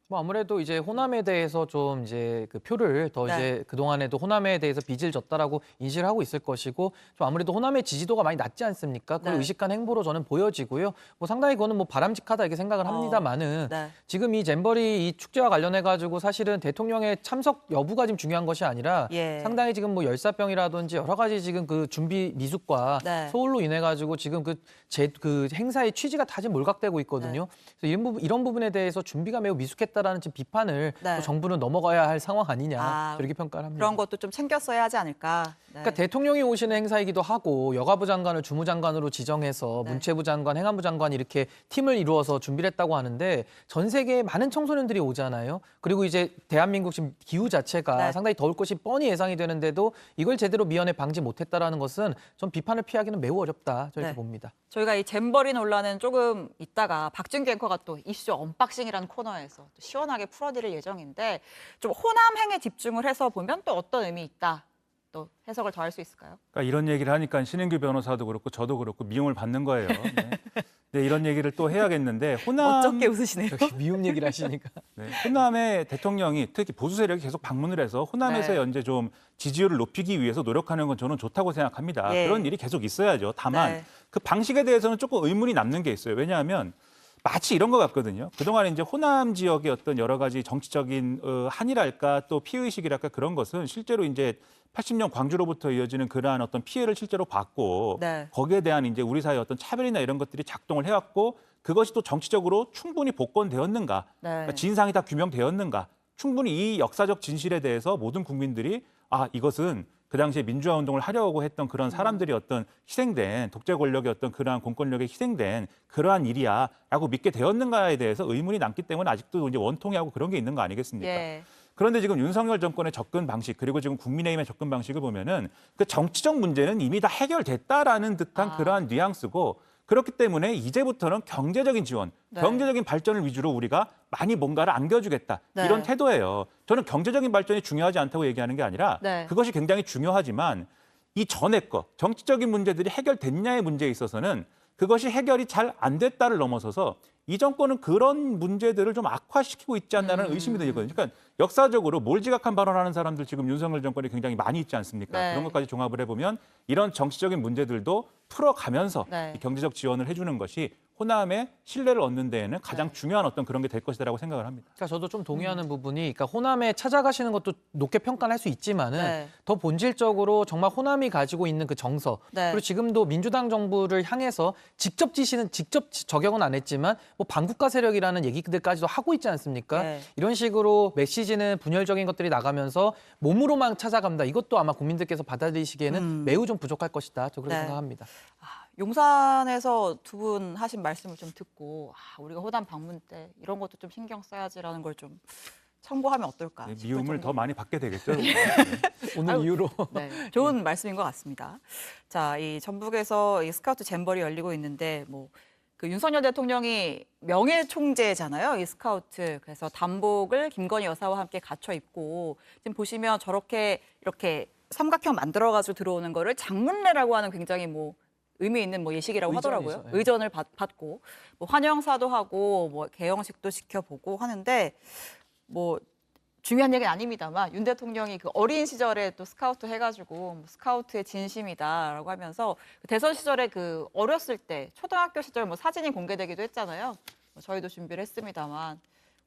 Speaker 4: 뭐 아무래도 이제 호남에 대해서 좀 이제 그 표를 더 이제 그동안에도 호남에 대해서 빚을 졌다라고 인식을 하고 있을 것이고 좀 아무래도 호남의 지지도가 많이 낮지 않습니까? 그걸 의식한 행보로 저는 보여지고요. 뭐 상당히 그거는 뭐 바람직하다 이렇게 생각을 합니다만은 지금 이 잼버리 이 축제와 관련해 가지고 사실은 대통령의 참석 여부가 지금 중요한 것이 아니라 상당히 지금 뭐 열사병이라든지 여러 가지 지금 그 준비 미숙과 소홀로 인해 가지고 지금 그 행사의 취지가 다 지금 몰각되고 있거든요. 그래서 이런 부분에 대해서 준비가 매우 미숙했다라는 지금 비판을 또 정부는 넘어가야 할 상황 아니냐 이렇게 평가를 합니다.
Speaker 2: 그런 것도 좀 챙겼어야 하지 않을까.
Speaker 4: 그러니까 대통령이 오시는 행사이기도 하고 여가부 장관을 주무장관으로 지정해서 문체부 장관, 행안부 장관 이렇게 팀을 이루어서 준비를 했다고 하는데 전 세계에 많은 청소년들이 오잖아요. 그리고 이제 대한민국 지금 기후 자체가 상당히 더울 것이 뻔히 예상이 되는데도 이걸 제대로 미연에 방지 못했다라는 것은 좀 비판을 피하기는 매우 어렵다 저렇게 봅니다.
Speaker 2: 저희가 이 잼버리 논란은 조금 있다가 박준규 앵커가 또 이슈 언박싱이라는 코너에서 또 시원하게 풀어드릴 예정인데 좀 호남행에 집중을 해서 보면 또 어떤 의미 있다. 또 해석을 더 할 수 있을까요?
Speaker 5: 그러니까 이런 얘기를 하니까 신인규 변호사도 그렇고 저도 그렇고 미움을 받는 거예요. 네, 이런 얘기를 또 해야겠는데 호남
Speaker 2: 어떻게 웃으시네요.
Speaker 4: 미움 얘기를 하시니까.
Speaker 5: 호남의 대통령이 특히 보수 세력이 계속 방문을 해서 호남에서 현재 좀 지지율을 높이기 위해서 노력하는 건 저는 좋다고 생각합니다. 그런 일이 계속 있어야죠. 다만 그 방식에 대해서는 조금 의문이 남는 게 있어요. 왜냐하면 마치 이런 것 같거든요. 그동안 이제 호남 지역의 어떤 여러 가지 정치적인 한이랄까 또 피의식이랄까 그런 것은 실제로 이제 80년 광주로부터 이어지는 그러한 어떤 피해를 실제로 받고 거기에 대한 이제 우리 사회의 어떤 차별이나 이런 것들이 작동을 해왔고 그것이 또 정치적으로 충분히 복권되었는가, 그러니까 진상이 다 규명되었는가, 충분히 이 역사적 진실에 대해서 모든 국민들이 아 이것은 그 당시에 민주화 운동을 하려고 했던 그런 사람들이 어떤 희생된 독재 권력의 어떤 그러한 공권력에 희생된 그러한 일이야라고 믿게 되었는가에 대해서 의문이 남기 때문에 아직도 이제 원통이하고 그런 게 있는 거 아니겠습니까?
Speaker 2: 예.
Speaker 5: 그런데 지금 윤석열 정권의 접근 방식 그리고 지금 국민의힘의 접근 방식을 보면은 그 정치적 문제는 이미 다 해결됐다라는 듯한 그러한 뉘앙스고 그렇기 때문에 이제부터는 경제적인 지원,
Speaker 2: 네.
Speaker 5: 경제적인 발전을 위주로 우리가 많이 뭔가를 안겨주겠다
Speaker 2: 네.
Speaker 5: 이런 태도예요. 저는 경제적인 발전이 중요하지 않다고 얘기하는 게 아니라
Speaker 2: 네.
Speaker 5: 그것이 굉장히 중요하지만 이 전에 거 정치적인 문제들이 해결됐냐의 문제에 있어서는 그것이 해결이 잘 안 됐다를 넘어서서 이 정권은 그런 문제들을 좀 악화시키고 있지 않나는 의심이 들거든요. 그러니까 역사적으로 몰지각한 발언하는 사람들 지금 윤석열 정권이 굉장히 많이 있지 않습니까?
Speaker 2: 네.
Speaker 5: 그런 것까지 종합을 해보면 이런 정치적인 문제들도 풀어가면서
Speaker 2: 네.
Speaker 5: 이 경제적 지원을 해주는 것이 호남의 신뢰를 얻는 데에는 가장 중요한 어떤 그런 게 될 것이라고 생각을 합니다.
Speaker 4: 그러니까 저도 좀 동의하는 부분이, 그러니까 호남에 찾아가시는 것도 높게 평가를 할 수 있지만은
Speaker 2: 네.
Speaker 4: 더 본질적으로 정말 호남이 가지고 있는 그 정서,
Speaker 2: 네.
Speaker 4: 그리고 지금도 민주당 정부를 향해서 직접 적용은 안 했지만 뭐 반국가 세력이라는 얘기들까지도 하고 있지 않습니까?
Speaker 2: 네.
Speaker 4: 이런 식으로 메시지는 분열적인 것들이 나가면서 몸으로만 찾아간다. 이것도 아마 국민들께서 받아들이시기에는 매우 좀 부족할 것이다. 저 그렇게
Speaker 2: 네.
Speaker 4: 생각합니다.
Speaker 2: 용산에서 두 분 하신 말씀을 좀 듣고 우리가 호남 방문 때 이런 것도 좀 신경 써야지라는 걸 좀 참고하면 어떨까? 싶을
Speaker 5: 미움을
Speaker 2: 정도로.
Speaker 5: 더 많이 받게 되겠죠.
Speaker 4: 오늘 이후로.
Speaker 2: 네, 좋은 말씀인 것 같습니다. 자, 이 전북에서 이 스카우트 잼버리 열리고 있는데 그 윤석열 대통령이 명예 총재잖아요. 이 스카우트. 그래서 단복을 김건희 여사와 함께 갖춰 입고 지금 보시면 저렇게 이렇게 삼각형 만들어가지고 들어오는 거를 장문례라고 하는 굉장히 의미 있는 예식이라고
Speaker 4: 의전이죠.
Speaker 2: 하더라고요.
Speaker 4: 예.
Speaker 2: 의전을 받고 환영사도 하고 개영식도 시켜보고 하는데 중요한 얘기는 아닙니다만 윤 대통령이 그 어린 시절에 또 스카우트 해가지고 스카우트의 진심이다라고 하면서 대선 시절에 그 어렸을 때 초등학교 시절 사진이 공개되기도 했잖아요. 저희도 준비를 했습니다만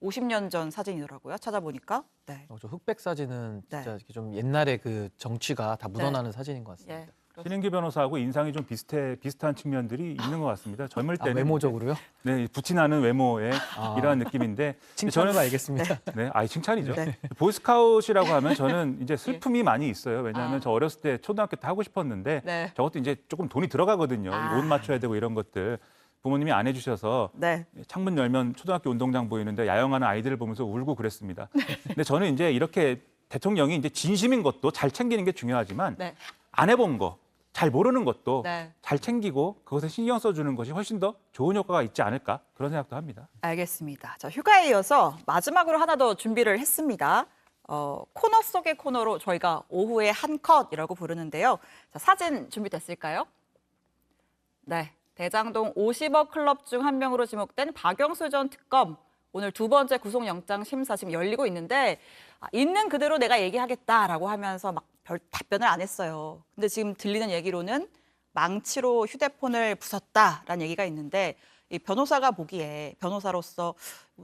Speaker 2: 50년 전 사진이더라고요. 찾아보니까. 네.
Speaker 4: 저 흑백 사진은
Speaker 2: 네.
Speaker 4: 진짜 이렇게 좀 옛날에 그 정치가 다 묻어나는 사진인 것 같습니다.
Speaker 2: 예.
Speaker 5: 신인기 변호사하고 인상이 좀 비슷한 측면들이 있는 것 같습니다. 젊을 때는
Speaker 4: 외모적으로요?
Speaker 5: 네, 부티나는 외모의 이러한 느낌인데
Speaker 4: 칭찬으로 알겠습니다.
Speaker 5: 네, 칭찬이죠.
Speaker 2: 네.
Speaker 5: 보이스카웃이라고 하면 저는 이제 슬픔이 많이 있어요. 왜냐하면 저 어렸을 때 초등학교 때 하고 싶었는데
Speaker 2: 네.
Speaker 5: 저것도 이제 조금 돈이 들어가거든요. 옷 맞춰야 되고 이런 것들. 부모님이 안 해주셔서
Speaker 2: 네.
Speaker 5: 창문 열면 초등학교 운동장 보이는데 야영하는 아이들을 보면서 울고 그랬습니다. 근데 저는 이제 이렇게 대통령이 이제 진심인 것도 잘 챙기는 게 중요하지만
Speaker 2: 네.
Speaker 5: 안 해본 거, 잘 모르는 것도
Speaker 2: 네.
Speaker 5: 잘 챙기고 그것에 신경 써주는 것이 훨씬 더 좋은 효과가 있지 않을까 그런 생각도 합니다.
Speaker 2: 알겠습니다. 자, 휴가에 이어서 마지막으로 하나 더 준비를 했습니다. 코너 속의 코너로 저희가 오후에 한 컷이라고 부르는데요. 자, 사진 준비됐을까요? 네, 대장동 50억 클럽 중 한 명으로 지목된 박영수 전 특검. 오늘 두 번째 구속영장 심사 지금 열리고 있는데 있는 그대로 내가 얘기하겠다라고 하면서 별 답변을 안 했어요. 근데 지금 들리는 얘기로는 망치로 휴대폰을 부쉈다라는 얘기가 있는데 이 변호사가 보기에 변호사로서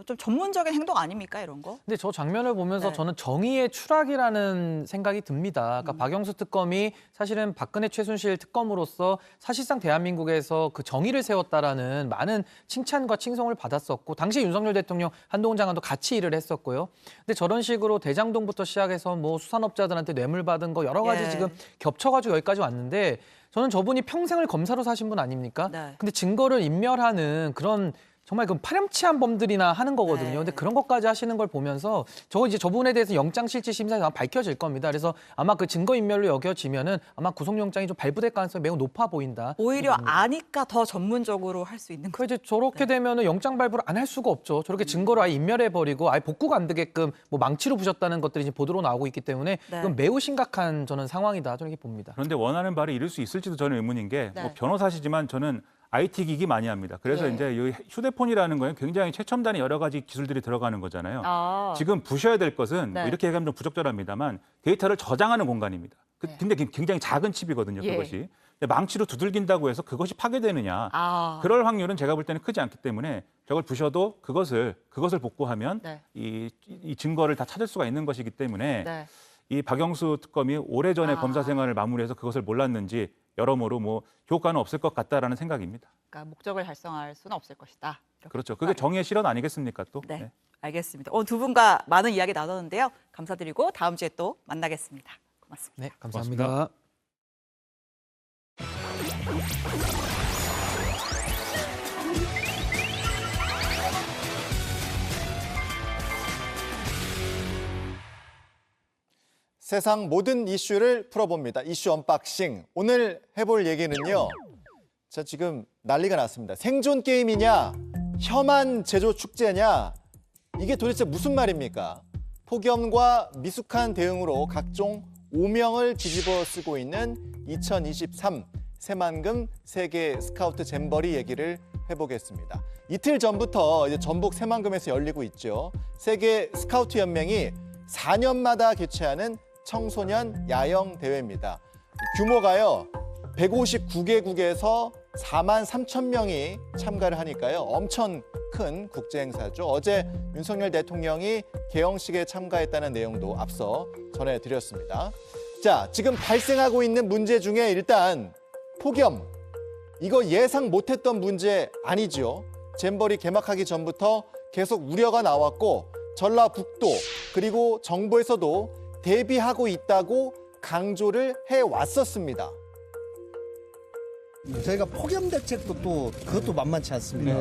Speaker 2: 좀 전문적인 행동 아닙니까 이런 거?
Speaker 4: 근데 저 장면을 보면서
Speaker 2: 네.
Speaker 4: 저는 정의의 추락이라는 생각이 듭니다. 그러니까 박영수 특검이 사실은 박근혜 최순실 특검으로서 사실상 대한민국에서 그 정의를 세웠다라는 많은 칭찬과 칭송을 받았었고 당시 윤석열 대통령 한동훈 장관도 같이 일을 했었고요. 근데 저런 식으로 대장동부터 시작해서 수산업자들한테 뇌물 받은 거 여러 가지
Speaker 2: 예.
Speaker 4: 지금 겹쳐가지고 여기까지 왔는데 저는 저분이 평생을 검사로 사신 분 아닙니까?
Speaker 2: 네.
Speaker 4: 근데 증거를 인멸하는 그런 정말 그 파렴치한 범들이나 하는 거거든요.
Speaker 2: 네.
Speaker 4: 근데 그런 것까지 하시는 걸 보면서 저분에 대해서 영장실질심사에서 아마 밝혀질 겁니다. 그래서 아마 그 증거인멸로 여겨지면은 아마 구속영장이 좀 발부될 가능성이 매우 높아 보인다.
Speaker 2: 오히려 아니까 더 전문적으로 할 수 있는
Speaker 4: 그
Speaker 2: 거죠.
Speaker 4: 이제 저렇게 되면은 영장 발부를 안 할 수가 없죠. 저렇게 증거를 아예 인멸해 버리고 아예 복구가 안 되게끔 망치로 부셨다는 것들이 지금 보도로 나오고 있기 때문에
Speaker 2: 네.
Speaker 4: 이건 매우 심각한 저는 상황이다. 저렇게 봅니다.
Speaker 5: 그런데 원하는 바를 이룰 수 있을지도 저는 의문인 게
Speaker 2: 네.
Speaker 5: 변호사시지만 저는 IT 기기 많이 합니다. 그래서
Speaker 2: 예.
Speaker 5: 이제 이 휴대폰이라는 거는 굉장히 최첨단의 여러 가지 기술들이 들어가는 거잖아요. 지금 부셔야 될 것은
Speaker 2: 네.
Speaker 5: 이렇게 얘기하면 좀 부적절합니다만 데이터를 저장하는 공간입니다.
Speaker 2: 네.
Speaker 5: 근데 굉장히 작은 칩이거든요.
Speaker 2: 예.
Speaker 5: 그것이. 근데 망치로 두들긴다고 해서 그것이 파괴되느냐. 그럴 확률은 제가 볼 때는 크지 않기 때문에 저걸 부셔도 그것을 복구하면
Speaker 2: 네.
Speaker 5: 이 증거를 다 찾을 수가 있는 것이기 때문에
Speaker 2: 네.
Speaker 5: 이 박영수 특검이 오래전에 검사 생활을 마무리해서 그것을 몰랐는지 여러모로 효과는 없을 것 같다라는 생각입니다.
Speaker 2: 그러니까 목적을 달성할 수는 없을 것이다. 이렇게
Speaker 5: 그렇죠. 그게 정의의 실현 아니겠습니까 또?
Speaker 2: 네,
Speaker 5: 네.
Speaker 2: 알겠습니다. 오늘 두 분과 많은 이야기 나눴는데요. 감사드리고 다음 주에 또 만나겠습니다. 고맙습니다.
Speaker 4: 네, 감사합니다.
Speaker 1: 세상 모든 이슈를 풀어봅니다. 이슈 언박싱. 오늘 해볼 얘기는요. 자, 지금 난리가 났습니다. 생존 게임이냐, 혐한 제조 축제냐, 이게 도대체 무슨 말입니까? 폭염과 미숙한 대응으로 각종 오명을 뒤집어 쓰고 있는 2023 새만금 세계 스카우트 잼버리 얘기를 해보겠습니다. 이틀 전부터 이제 전북 새만금에서 열리고 있죠. 세계 스카우트 연맹이 4년마다 개최하는 청소년 야영 대회입니다. 규모가요 159개국에서 4만 3천 명이 참가를 하니까요 엄청 큰 국제 행사죠. 어제 윤석열 대통령이 개영식에 참가했다는 내용도 앞서 전해드렸습니다. 자, 지금 발생하고 있는 문제 중에 일단 폭염, 이거 예상 못했던 문제 아니죠. 잼버리 개막하기 전부터 계속 우려가 나왔고 전라북도 그리고 정부에서도 대비하고 있다고 강조를 해왔었습니다.
Speaker 12: 저희가 폭염 대책도 또 그것도 만만치 않습니다.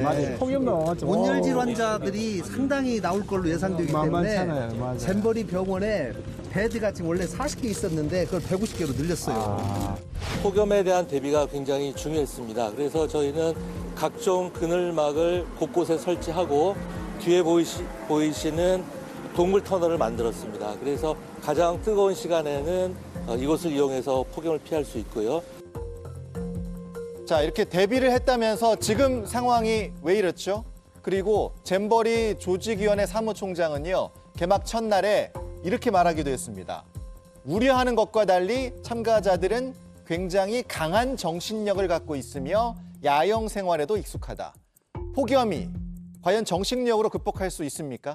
Speaker 13: 맞아요. 폭염도 만만치 않아요.
Speaker 12: 온열질 환자들이 상당히 나올 걸로 예상되기 때문에 잼버리 병원에 베드가 지금 원래 40개 있었는데 그걸 150개로 늘렸어요.
Speaker 14: 폭염에 대한 대비가 굉장히 중요했습니다. 그래서 저희는 각종 그늘막을 곳곳에 설치하고 뒤에 보이시는 동물 터널을 만들었습니다. 그래서 가장 뜨거운 시간에는 이곳을 이용해서 폭염을 피할 수 있고요.
Speaker 1: 자, 이렇게 대비를 했다면서 지금 상황이 왜 이렇죠? 그리고 잼버리 조직위원회 사무총장은요, 개막 첫날에 이렇게 말하기도 했습니다. 우려하는 것과 달리 참가자들은 굉장히 강한 정신력을 갖고 있으며 야영 생활에도 익숙하다. 폭염이 과연 정신력으로 극복할 수 있습니까?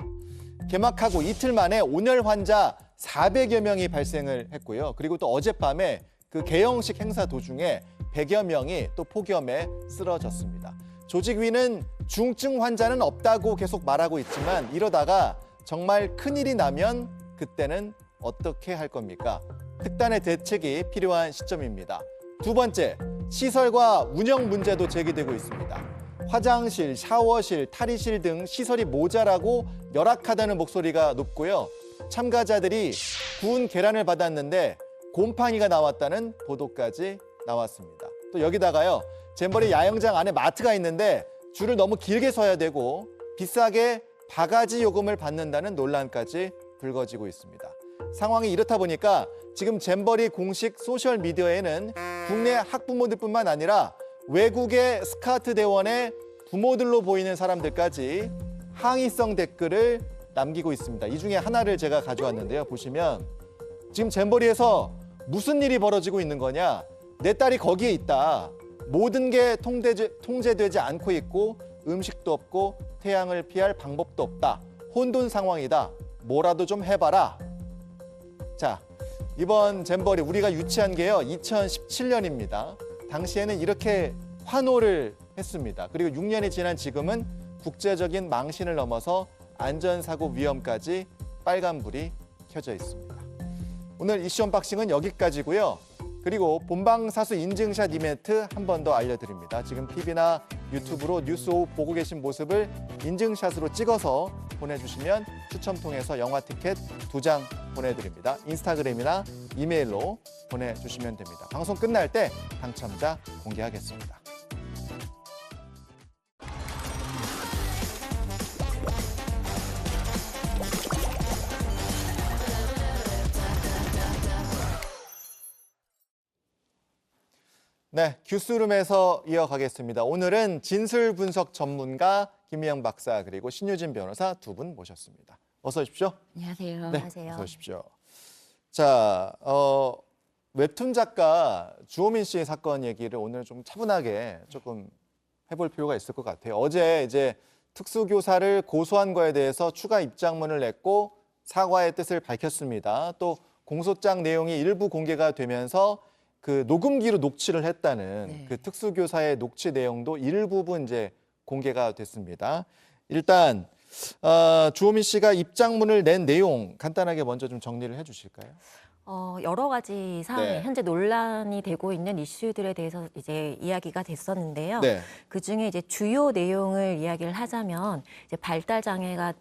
Speaker 1: 개막하고 이틀 만에 온열 환자 400여 명이 발생을 했고요. 그리고 또 어젯밤에 그 개영식 행사 도중에 100여 명이 또 폭염에 쓰러졌습니다. 조직위는 중증 환자는 없다고 계속 말하고 있지만 이러다가 정말 큰일이 나면 그때는 어떻게 할 겁니까? 특단의 대책이 필요한 시점입니다. 두 번째, 시설과 운영 문제도 제기되고 있습니다. 화장실, 샤워실, 탈의실 등 시설이 모자라고 열악하다는 목소리가 높고요. 참가자들이 구운 계란을 받았는데 곰팡이가 나왔다는 보도까지 나왔습니다. 또 여기다가요, 잼버리 야영장 안에 마트가 있는데 줄을 너무 길게 서야 되고 비싸게 바가지 요금을 받는다는 논란까지 불거지고 있습니다. 상황이 이렇다 보니까 지금 잼버리 공식 소셜미디어에는 국내 학부모들뿐만 아니라 외국의 스카우트 대원의 부모들로 보이는 사람들까지 항의성 댓글을 남기고 있습니다. 이 중에 하나를 제가 가져왔는데요. 보시면 지금 잼버리에서 무슨 일이 벌어지고 있는 거냐. 내 딸이 거기에 있다. 모든 게 통제되지 않고 있고 음식도 없고 태양을 피할 방법도 없다. 혼돈 상황이다. 뭐라도 좀 해봐라. 자, 이번 잼버리 우리가 유치한 게요. 2017년입니다. 당시에는 이렇게 환호를 했습니다. 그리고 6년이 지난 지금은 국제적인 망신을 넘어서 안전사고 위험까지 빨간불이 켜져 있습니다. 오늘 이슈 언박싱은 여기까지고요. 그리고 본방사수 인증샷 이벤트 한 번 더 알려드립니다. 지금 TV나 유튜브로 뉴스 오후 보고 계신 모습을 인증샷으로 찍어서 보내주시면 추첨 통해서 영화 티켓 2장 보내드립니다. 인스타그램이나 이메일로 보내주시면 됩니다. 방송 끝날 때 당첨자 공개하겠습니다. 네, 뉴스룸에서 이어가겠습니다. 오늘은 진술 분석 전문가 김미영 박사 그리고 신유진 변호사 두 분 모셨습니다. 어서 오십시오.
Speaker 15: 안녕하세요.
Speaker 1: 네,
Speaker 15: 안녕하세요.
Speaker 1: 어서 오십시오. 자, 웹툰 작가 주호민 씨의 사건 얘기를 오늘 좀 차분하게 조금 해볼 필요가 있을 것 같아요. 어제 이제 특수교사를 고소한 거에 대해서 추가 입장문을 냈고 사과의 뜻을 밝혔습니다. 또 공소장 내용이 일부 공개가 되면서 그 녹음기로 녹취를 했다는 그 특수교사의 녹취 내용도 일부분 이제 공개가 됐습니다. 일단 주호민 씨가 입장문을 낸 내용 간단하게 먼저 좀 정리를 해주실까요?
Speaker 15: 여러 가지 사항이
Speaker 1: 네.
Speaker 15: 현재 논란이 되고 있는 이슈들에 대해서 이제 이야기가 됐었는데요.
Speaker 1: 네.
Speaker 15: 그 중에 이제 주요 내용을 이야기를 하자면 이제 발달 장애가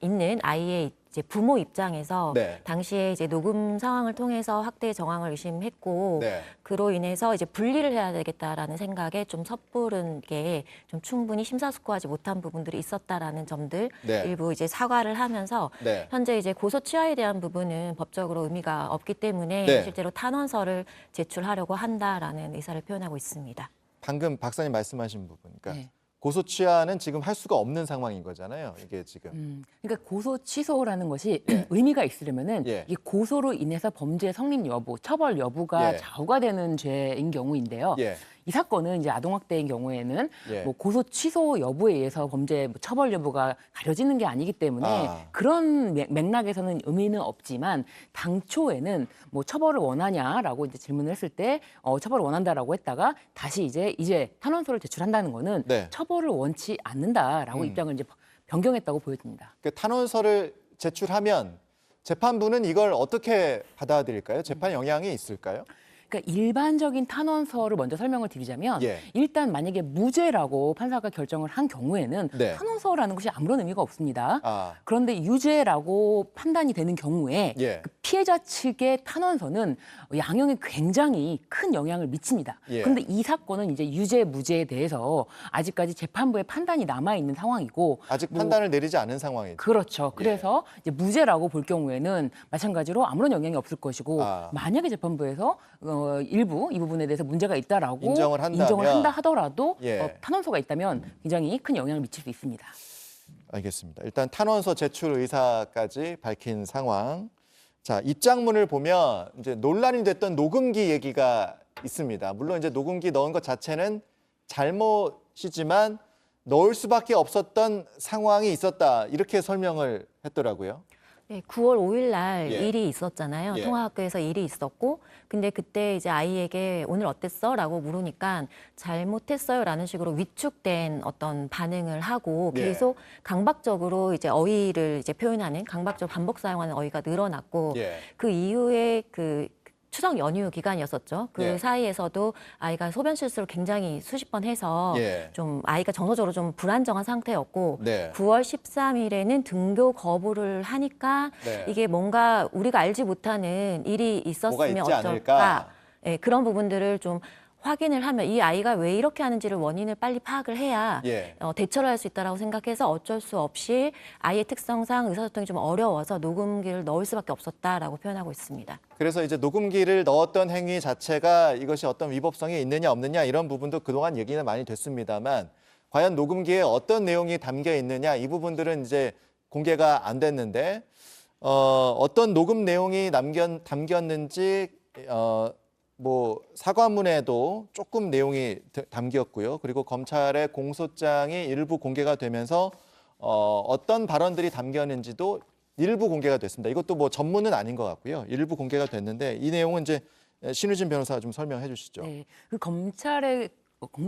Speaker 15: 있는 아이의 이제 부모 입장에서
Speaker 1: 네.
Speaker 15: 당시에 이제 녹음 상황을 통해서 학대 정황을 의심했고
Speaker 1: 네.
Speaker 15: 그로 인해서 이제 분리를 해야 되겠다라는 생각에 좀 섣부른 게 좀 충분히 심사숙고하지 못한 부분들이 있었다라는 점들
Speaker 1: 네.
Speaker 15: 일부 이제 사과를 하면서
Speaker 1: 네.
Speaker 15: 현재 이제 고소 취하에 대한 부분은 법적으로 의미가 없기 때문에
Speaker 1: 네.
Speaker 15: 실제로 탄원서를 제출하려고 한다라는 의사를 표현하고 있습니다.
Speaker 1: 방금 박사님 말씀하신 부분, 그러니까
Speaker 16: 네.
Speaker 1: 고소 취하는 지금 할 수가 없는 상황인 거잖아요. 이게 지금.
Speaker 16: 그러니까 고소 취소라는 것이 의미가 있으려면은
Speaker 1: 예.
Speaker 16: 이 고소로 인해서 범죄 성립 여부, 처벌 여부가
Speaker 1: 예.
Speaker 16: 좌우가 되는 죄인 경우인데요.
Speaker 1: 예.
Speaker 16: 이 사건은 이제 아동학대인 경우에는
Speaker 1: 예.
Speaker 16: 뭐 고소 취소 여부에 의해서 범죄 처벌 여부가 가려지는 게 아니기 때문에 그런 맥락에서는 의미는 없지만 당초에는 뭐 처벌을 원하냐라고 이제 질문을 했을 때 처벌을 원한다라고 했다가 다시 이제 탄원서를 제출한다는 거는
Speaker 1: 네.
Speaker 16: 처벌을 원치 않는다라고 입장을 이제 변경했다고 보여집니다.
Speaker 1: 그 탄원서를 제출하면 재판부는 이걸 어떻게 받아들일까요? 재판 영향이 있을까요?
Speaker 16: 그러니까 일반적인 탄원서를 먼저 설명을 드리자면
Speaker 1: 예.
Speaker 16: 일단 만약에 무죄라고 판사가 결정을 한 경우에는
Speaker 1: 네.
Speaker 16: 탄원서라는 것이 아무런 의미가 없습니다.
Speaker 1: 아,
Speaker 16: 그런데 유죄라고 판단이 되는 경우에
Speaker 1: 예.
Speaker 16: 그 피해자 측의 탄원서는 양형에 굉장히 큰 영향을 미칩니다.
Speaker 1: 예.
Speaker 16: 그런데 이 사건은 이제 유죄 무죄에 대해서 아직까지 재판부의 판단이 남아 있는 상황이고
Speaker 1: 아직
Speaker 16: 뭐
Speaker 1: 판단을 내리지 않은 상황이죠.
Speaker 16: 그렇죠. 그래서 이제 무죄라고 볼 경우에는 마찬가지로 아무런 영향이 없을 것이고 만약에 재판부에서 일부 이 부분에 대해서 문제가 있다라고
Speaker 1: 인정을
Speaker 16: 한다 하더라도
Speaker 1: 예.
Speaker 16: 탄원서가 있다면 굉장히 큰 영향을 미칠 수 있습니다.
Speaker 1: 알겠습니다. 일단 탄원서 제출 의사까지 밝힌 상황. 자, 입장문을 보면 이제 논란이 됐던 녹음기 얘기가 있습니다. 물론 이제 녹음기 넣은 것 자체는 잘못이지만 넣을 수밖에 없었던 상황이 있었다. 이렇게 설명을 했더라고요.
Speaker 15: 네, 9월 5일 날
Speaker 1: 예.
Speaker 15: 일이 있었잖아요.
Speaker 1: 예.
Speaker 15: 통화학교에서 일이 있었고, 근데 그때 이제 아이에게 오늘 어땠어? 라고 물으니까 잘못했어요. 라는 식으로 위축된 어떤 반응을 하고
Speaker 1: 예.
Speaker 15: 계속 강박적으로 이제 어휘를 이제 표현하는 강박적 반복 사용하는 어휘가 늘어났고,
Speaker 1: 예.
Speaker 15: 그 이후에 그 추석 연휴 기간이었었죠. 그
Speaker 1: 예.
Speaker 15: 사이에서도 아이가 소변 실수를 굉장히 수십 번 해서
Speaker 1: 예.
Speaker 15: 좀 아이가 정서적으로 좀 불안정한 상태였고
Speaker 1: 네.
Speaker 15: 9월 13일에는 등교 거부를 하니까
Speaker 1: 네.
Speaker 15: 이게 뭔가 우리가 알지 못하는 일이
Speaker 1: 뭐가
Speaker 15: 있었으면
Speaker 1: 있지
Speaker 15: 어쩔까.
Speaker 1: 않을까?
Speaker 15: 예, 그런 부분들을 좀 확인을 하면 이 아이가 왜 이렇게 하는지를 원인을 빨리 파악을 해야
Speaker 1: 예.
Speaker 15: 대처를 할 수 있다라고 생각해서 어쩔 수 없이 아이의 특성상 의사소통이 좀 어려워서 녹음기를 넣을 수밖에 없었다라고 표현하고 있습니다.
Speaker 1: 그래서 이제 녹음기를 넣었던 행위 자체가 이것이 어떤 위법성이 있느냐 없느냐 이런 부분도 그동안 얘기는 많이 됐습니다만 과연 녹음기에 어떤 내용이 담겨 있느냐 이 부분들은 이제 공개가 안 됐는데 어떤 녹음 내용이 담겼는지 뭐 사과문에도 조금 내용이 담겼고요. 그리고 검찰의 공소장이 일부 공개가 되면서 어떤 발언들이 담겼는지도 일부 공개가 됐습니다. 이것도 뭐 전문은 아닌 것 같고요. 일부 공개가 됐는데 이 내용은 이제 신우진 변호사가 좀 설명해 주시죠.
Speaker 16: 네, 그 검찰의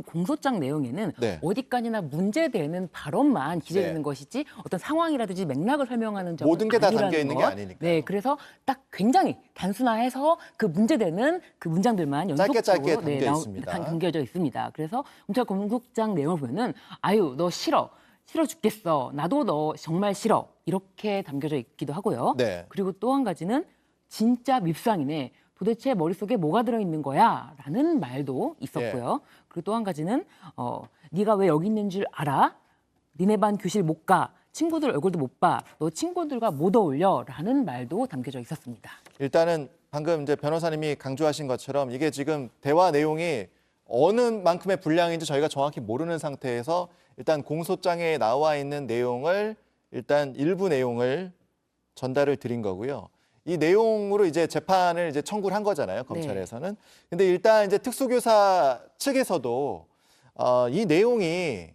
Speaker 16: 공소장 내용에는
Speaker 1: 네.
Speaker 16: 어디까지나 문제되는 발언만 기재되는
Speaker 1: 네.
Speaker 16: 것이지 어떤 상황이라든지 맥락을 설명하는 점은
Speaker 1: 모든 게 다
Speaker 16: 아니라는
Speaker 1: 담겨 있는 게
Speaker 16: 것.
Speaker 1: 아니니까요.
Speaker 16: 네, 그래서 딱 굉장히 단순화해서 그 문제되는 그 문장들만
Speaker 1: 짧게
Speaker 16: 연속적으로
Speaker 1: 담겨 있습니다.
Speaker 16: 담겨져 있습니다. 그래서 검찰 공소장 내용을 보면은 아유 너 싫어 죽겠어 나도 너 정말 싫어 이렇게 담겨져 있기도 하고요.
Speaker 1: 네.
Speaker 16: 그리고 또 한 가지는 진짜 밉상이네. 도대체 머릿속에 뭐가 들어있는 거야? 라는 말도 있었고요. 그리고 또 한 가지는 네가 왜 여기 있는 줄 알아? 니네 반 교실 못 가. 친구들 얼굴도 못 봐. 너 친구들과 못 어울려. 라는 말도 담겨져 있었습니다.
Speaker 1: 일단은 방금 이제 변호사님이 강조하신 것처럼 이게 지금 대화 내용이 어느 만큼의 분량인지 저희가 정확히 모르는 상태에서 일단 공소장에 나와 있는 내용을 일단 일부 내용을 전달을 드린 거고요. 이 내용으로 이제 재판을 이제 청구를 한 거잖아요, 검찰에서는. 근데 일단 이제 특수교사 측에서도 이 내용이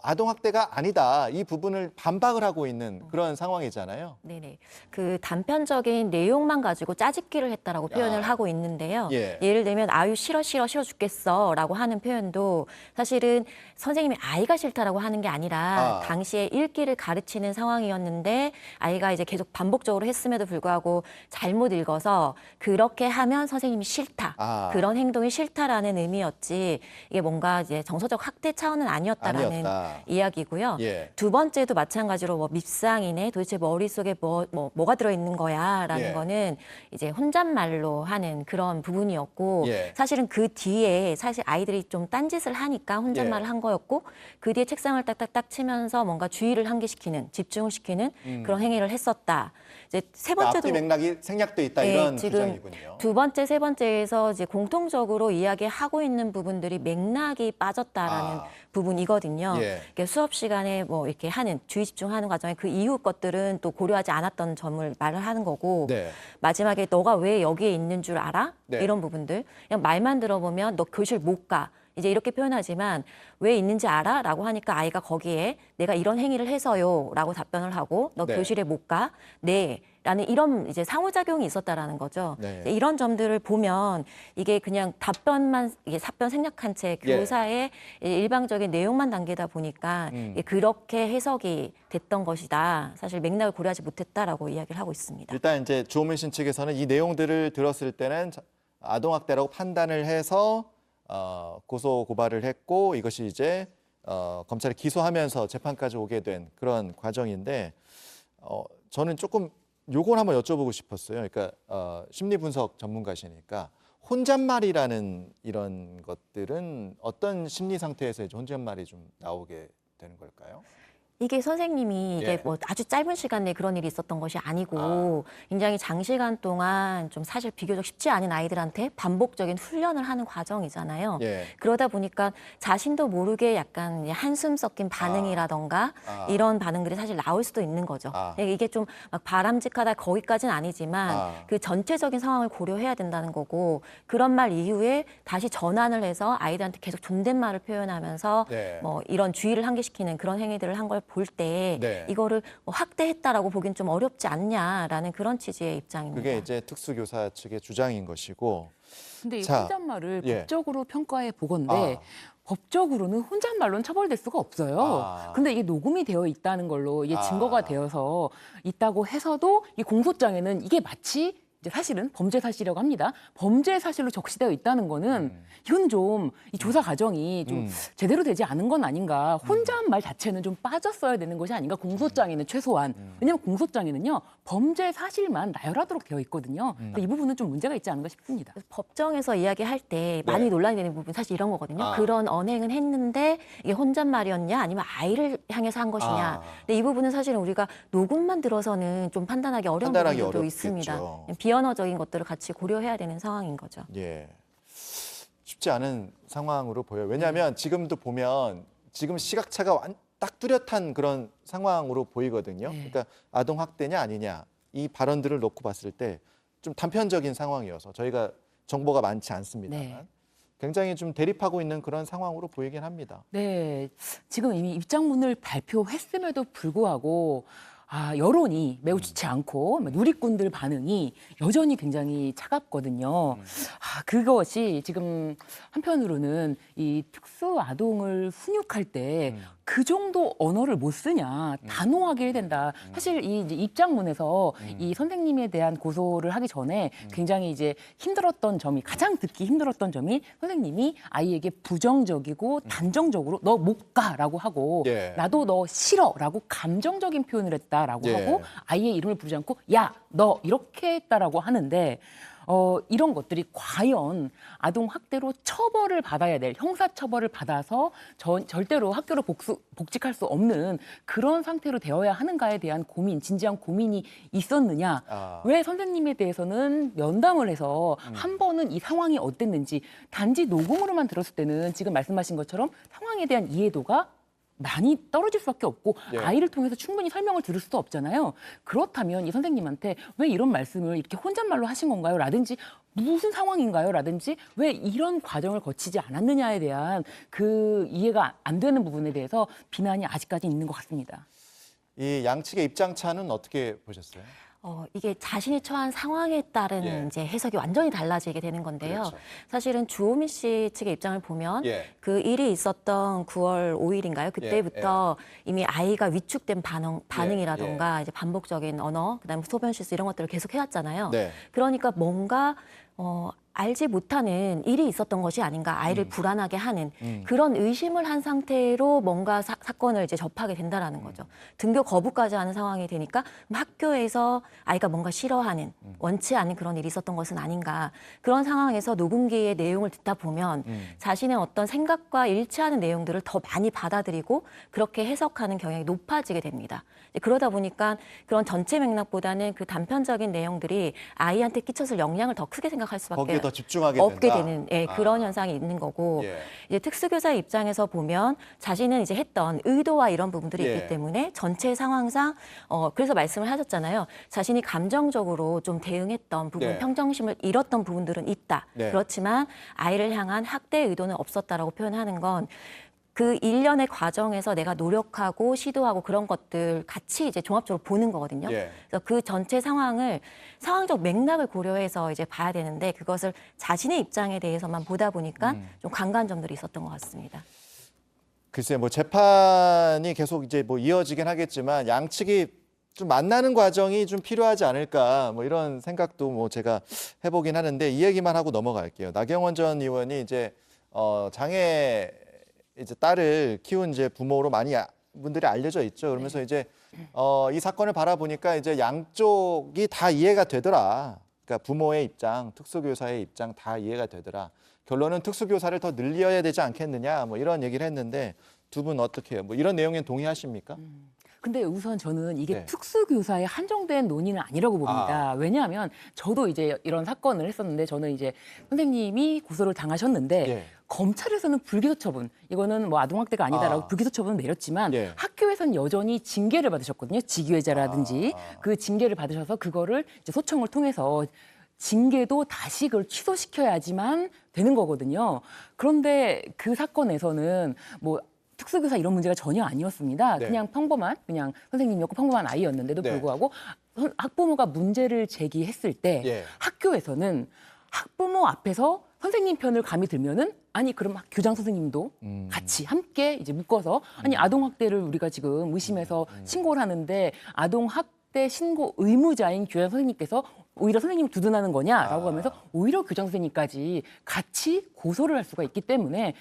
Speaker 1: 아동학대가 아니다. 이 부분을 반박을 하고 있는 그런 상황이잖아요.
Speaker 15: 네네. 그 단편적인 내용만 가지고 짜집기를 했다라고 표현을 하고 있는데요.
Speaker 1: 예.
Speaker 15: 예를 들면 아유 싫어 죽겠어라고 하는 표현도 사실은 선생님이 아이가 싫다라고 하는 게 아니라 당시에 읽기를 가르치는 상황이었는데 아이가 이제 계속 반복적으로 했음에도 불구하고 잘못 읽어서 그렇게 하면 선생님이 싫다. 그런 행동이 싫다라는 의미였지 이게 뭔가 이제 정서적 학대 차원은 아니었다라는 이야기고요.
Speaker 1: 예.
Speaker 15: 두 번째도 마찬가지로 뭐 밉상이네 도대체 머릿속에 뭐가 들어있는 거야라는
Speaker 1: 예.
Speaker 15: 거는 이제 혼잣말로 하는 그런 부분이었고
Speaker 1: 예.
Speaker 15: 사실은 그 뒤에 사실 아이들이 좀 딴짓을 하니까 혼잣말을
Speaker 1: 예.
Speaker 15: 한 거였고 그 뒤에 책상을 딱딱딱 치면서 뭔가 주의를 환기시키는 집중을 시키는 그런 행위를 했었다. 이제 세 번째도
Speaker 1: 앞뒤 맥락이 생략돼 있다
Speaker 15: 네,
Speaker 1: 이런
Speaker 15: 지금
Speaker 1: 주장이군요.
Speaker 15: 두 번째, 세 번째에서 이제 공통적으로 이야기하고 있는 부분들이 맥락이 빠졌다라는 부분이거든요.
Speaker 1: 예.
Speaker 15: 이렇게 수업 시간에 뭐 이렇게 하는 주의 집중하는 과정에 그 이후 것들은 또 고려하지 않았던 점을 말을 하는 거고
Speaker 1: 네.
Speaker 15: 마지막에 너가 왜 여기에 있는 줄 알아?
Speaker 1: 네.
Speaker 15: 이런 부분들 그냥 말만 들어보면 너 교실 못 가. 이제 이렇게 표현하지만 왜 있는지 알아? 라고 하니까 아이가 거기에 내가 이런 행위를 해서요 라고 답변을 하고 너
Speaker 1: 네.
Speaker 15: 교실에 못 가? 네. 라는 이런 이제 상호작용이 있었다라는 거죠.
Speaker 1: 네.
Speaker 15: 이런 점들을 보면 이게 그냥 이게 답변 생략한 채
Speaker 1: 예.
Speaker 15: 교사의 일방적인 내용만 담기다 보니까 이게 그렇게 해석이 됐던 것이다. 사실 맥락을 고려하지 못했다라고 이야기를 하고 있습니다.
Speaker 1: 일단 이제 주호민 씨 측에서는 이 내용들을 들었을 때는 아동학대라고 판단을 해서 고소 고발을 했고 이것이 이제 검찰이 기소하면서 재판까지 오게 된 그런 과정인데 저는 조금 요걸 한번 여쭤보고 싶었어요. 그러니까 심리 분석 전문가시니까 혼잣말이라는 이런 것들은 어떤 심리 상태에서 이제 혼잣말이 좀 나오게 되는 걸까요?
Speaker 15: 이게 선생님이 이게
Speaker 1: 예.
Speaker 15: 뭐 아주 짧은 시간 내에 그런 일이 있었던 것이 아니고 굉장히 장시간 동안 좀 사실 비교적 쉽지 않은 아이들한테 반복적인 훈련을 하는 과정이잖아요.
Speaker 1: 예.
Speaker 15: 그러다 보니까 자신도 모르게 약간 한숨 섞인 반응이라던가 이런 반응들이 사실 나올 수도 있는 거죠. 이게 좀 막 바람직하다 거기까지는 아니지만 그 전체적인 상황을 고려해야 된다는 거고 그런 말 이후에 다시 전환을 해서 아이들한테 계속 존댓말을 표현하면서
Speaker 1: 네.
Speaker 15: 뭐 이런 주의를 환기시키는 그런 행위들을 한 걸 볼 때
Speaker 1: 네.
Speaker 15: 이거를 뭐 학대했다라고 보기는 좀 어렵지 않냐라는 그런 취지의 입장입니다.
Speaker 1: 그게 이제 특수교사 측의 주장인 것이고.
Speaker 16: 근데 이
Speaker 1: 자,
Speaker 16: 혼잣말을
Speaker 1: 예.
Speaker 16: 법적으로 평가해 보건데 법적으로는 혼잣말로는 처벌될 수가 없어요. 근데 이게 녹음이 되어 있다는 걸로 이게 증거가 되어서 있다고 해서도 이 공소장에는 이게 마치 이제 사실은 범죄 사실이라고 합니다. 범죄 사실로 적시되어 있다는 거는 이건 좀 이 조사 과정이 좀 제대로 되지 않은 건 아닌가. 혼잣말 자체는 좀 빠졌어야 되는 것이 아닌가. 공소장에는 최소한. 왜냐하면 공소장에는요. 범죄 사실만 나열하도록 되어 있거든요. 근데 이 부분은 좀 문제가 있지 않은가 싶습니다.
Speaker 15: 법정에서 이야기할 때 많이 논란이 되는 부분 사실 이런 거거든요. 그런 언행은 했는데 이게 혼잣말이었냐 아니면 아이를 향해서 한 것이냐. 근데 이 부분은 사실은 우리가 녹음만 들어서는 좀 판단하기 어려운 부분도 있습니다. 비언어적인 것들을 같이 고려해야 되는 상황인 거죠.
Speaker 1: 예. 쉽지 않은 상황으로 보여요. 왜냐하면 지금도 보면 지금 시각차가 딱 뚜렷한 그런 상황으로 보이거든요. 그러니까 아동 학대냐 아니냐 이 발언들을 놓고 봤을 때 좀 단편적인 상황이어서 저희가 정보가 많지 않습니다만 굉장히 좀 대립하고 있는 그런 상황으로 보이긴 합니다.
Speaker 16: 네, 지금 이미 입장문을 발표했음에도 불구하고 여론이 매우 좋지 않고 누리꾼들 반응이 여전히 굉장히 차갑거든요. 그것이 지금 한편으로는 이 특수 아동을 훈육할 때 그 정도 언어를 못 쓰냐, 단호하게 해야 된다. 사실 이 이제 입장문에서 이 선생님에 대한 고소를 하기 전에 굉장히 이제 힘들었던 점이 가장 듣기 힘들었던 점이 선생님이 아이에게 부정적이고 단정적으로 너 못 가라고 하고 나도 너 싫어라고 감정적인 표현을 했다라고 하고 아이의 이름을 부르지 않고 야, 너 이렇게 했다라고 하는데 이런 것들이 과연 아동 학대로 처벌을 받아야 될 형사처벌을 받아서 절대로 학교로 복직할 수 없는 그런 상태로 되어야 하는가에 대한 고민, 진지한 고민이 있었느냐. 왜 선생님에 대해서는 면담을 해서 한 번은 이 상황이 어땠는지 단지 녹음으로만 들었을 때는 지금 말씀하신 것처럼 상황에 대한 이해도가 많이 떨어질 수밖에 없고
Speaker 1: 예.
Speaker 16: 아이를 통해서 충분히 설명을 들을 수도 없잖아요. 그렇다면 이 선생님한테 왜 이런 말씀을 이렇게 혼잣말로 하신 건가요? 라든지 무슨 상황인가요? 라든지 왜 이런 과정을 거치지 않았느냐에 대한 그 이해가 안 되는 부분에 대해서 비난이 아직까지 있는 것 같습니다.
Speaker 1: 이 양측의 입장차는 어떻게 보셨어요?
Speaker 15: 이게 자신이 처한 상황에 따른
Speaker 1: 예.
Speaker 15: 이제 해석이 완전히 달라지게 되는 건데요.
Speaker 1: 그렇죠.
Speaker 15: 사실은 주호민 씨 측의 입장을 보면
Speaker 1: 예.
Speaker 15: 그 일이 있었던 9월 5일인가요? 그때부터 이미 아이가 위축된 반응이라던가 이제 반복적인 언어, 그다음에 소변 실수 이런 것들을 계속 해왔잖아요.
Speaker 1: 네.
Speaker 15: 그러니까 뭔가 알지 못하는 일이 있었던 것이 아닌가, 아이를 불안하게 하는 그런 의심을 한 상태로 뭔가 사건을 이제 접하게 된다라는 거죠. 등교 거부까지 하는 상황이 되니까 학교에서 아이가 뭔가 싫어하는, 원치 않는 그런 일이 있었던 것은 아닌가. 그런 상황에서 녹음기의 내용을 듣다 보면 자신의 어떤 생각과 일치하는 내용들을 더 많이 받아들이고 그렇게 해석하는 경향이 높아지게 됩니다. 그러다 보니까 그런 전체 맥락보다는 그 단편적인 내용들이 아이한테 끼쳤을 영향을 더 크게 생각할 수밖에
Speaker 1: 거기에 더 집중하게
Speaker 15: 없게
Speaker 1: 된다.
Speaker 15: 되는 그런 현상이 있는 거고
Speaker 1: 예.
Speaker 15: 이제 특수교사의 입장에서 보면 자신은 이제 했던 의도와 이런 부분들이
Speaker 1: 예.
Speaker 15: 있기 때문에 전체 상황상 그래서 말씀을 하셨잖아요. 자신이 감정적으로 좀 대응했던 부분,
Speaker 1: 네.
Speaker 15: 평정심을 잃었던 부분들은 있다.
Speaker 1: 네.
Speaker 15: 그렇지만 아이를 향한 학대 의도는 없었다라고 표현하는 건 그 일련의 과정에서 내가 노력하고 시도하고 그런 것들 같이 이제 종합적으로 보는 거거든요.
Speaker 1: 예.
Speaker 15: 그래서 그 전체 상황적 맥락을 고려해서 이제 봐야 되는데 그것을 자신의 입장에 대해서만 보다 보니까 좀 간과한 점들이 있었던 것 같습니다.
Speaker 1: 글쎄 뭐 재판이 계속 이제 뭐 이어지긴 하겠지만 양측이 좀 만나는 과정이 좀 필요하지 않을까 뭐 이런 생각도 뭐 제가 해보긴 하는데 이 얘기만 하고 넘어갈게요. 나경원 전 의원이 이제 장애 이제 딸을 키운 이제 부모로 많이 분들이 알려져 있죠. 그러면서 이제 이 사건을 바라보니까 이제 양쪽이 다 이해가 되더라. 그러니까 부모의 입장, 특수교사의 입장 다 이해가 되더라. 결론은 특수교사를 더 늘려야 되지 않겠느냐. 뭐 이런 얘기를 했는데 두 분 어떻게 해요? 뭐 이런 내용에 동의하십니까?
Speaker 16: 근데 우선 저는 이게
Speaker 1: 네.
Speaker 16: 특수교사의 한정된 논의는 아니라고 봅니다. 왜냐하면 저도 이제 이런 사건을 했었는데 저는 이제 선생님이 고소를 당하셨는데
Speaker 1: 예.
Speaker 16: 검찰에서는 불기소 처분, 이거는 뭐 아동학대가 아니다라고 불기소 처분을 내렸지만
Speaker 1: 예.
Speaker 16: 학교에서는 여전히 징계를 받으셨거든요. 직위회자라든지 그 징계를 받으셔서 그거를 이제 소청을 통해서 징계도 다시 그걸 취소시켜야지만 되는 거거든요. 그런데 그 사건에서는 뭐 특수교사 이런 문제가 전혀 아니었습니다.
Speaker 1: 네.
Speaker 16: 그냥 평범한 그냥 선생님이었고 평범한 아이였는데도
Speaker 1: 네.
Speaker 16: 불구하고 학부모가 문제를 제기했을 때
Speaker 1: 예.
Speaker 16: 학교에서는 학부모 앞에서 선생님 편을 감히 들면은 아니 그럼 교장 선생님도 같이 함께 이제 묶어서 아니 아동학대를 우리가 지금 의심해서 신고를 하는데 아동학대 신고 의무자인 교장 선생님께서 오히려 선생님을 두둔하는 거냐라고 하면서 오히려 교장 선생님까지 같이 고소를 할 수가 있기 때문에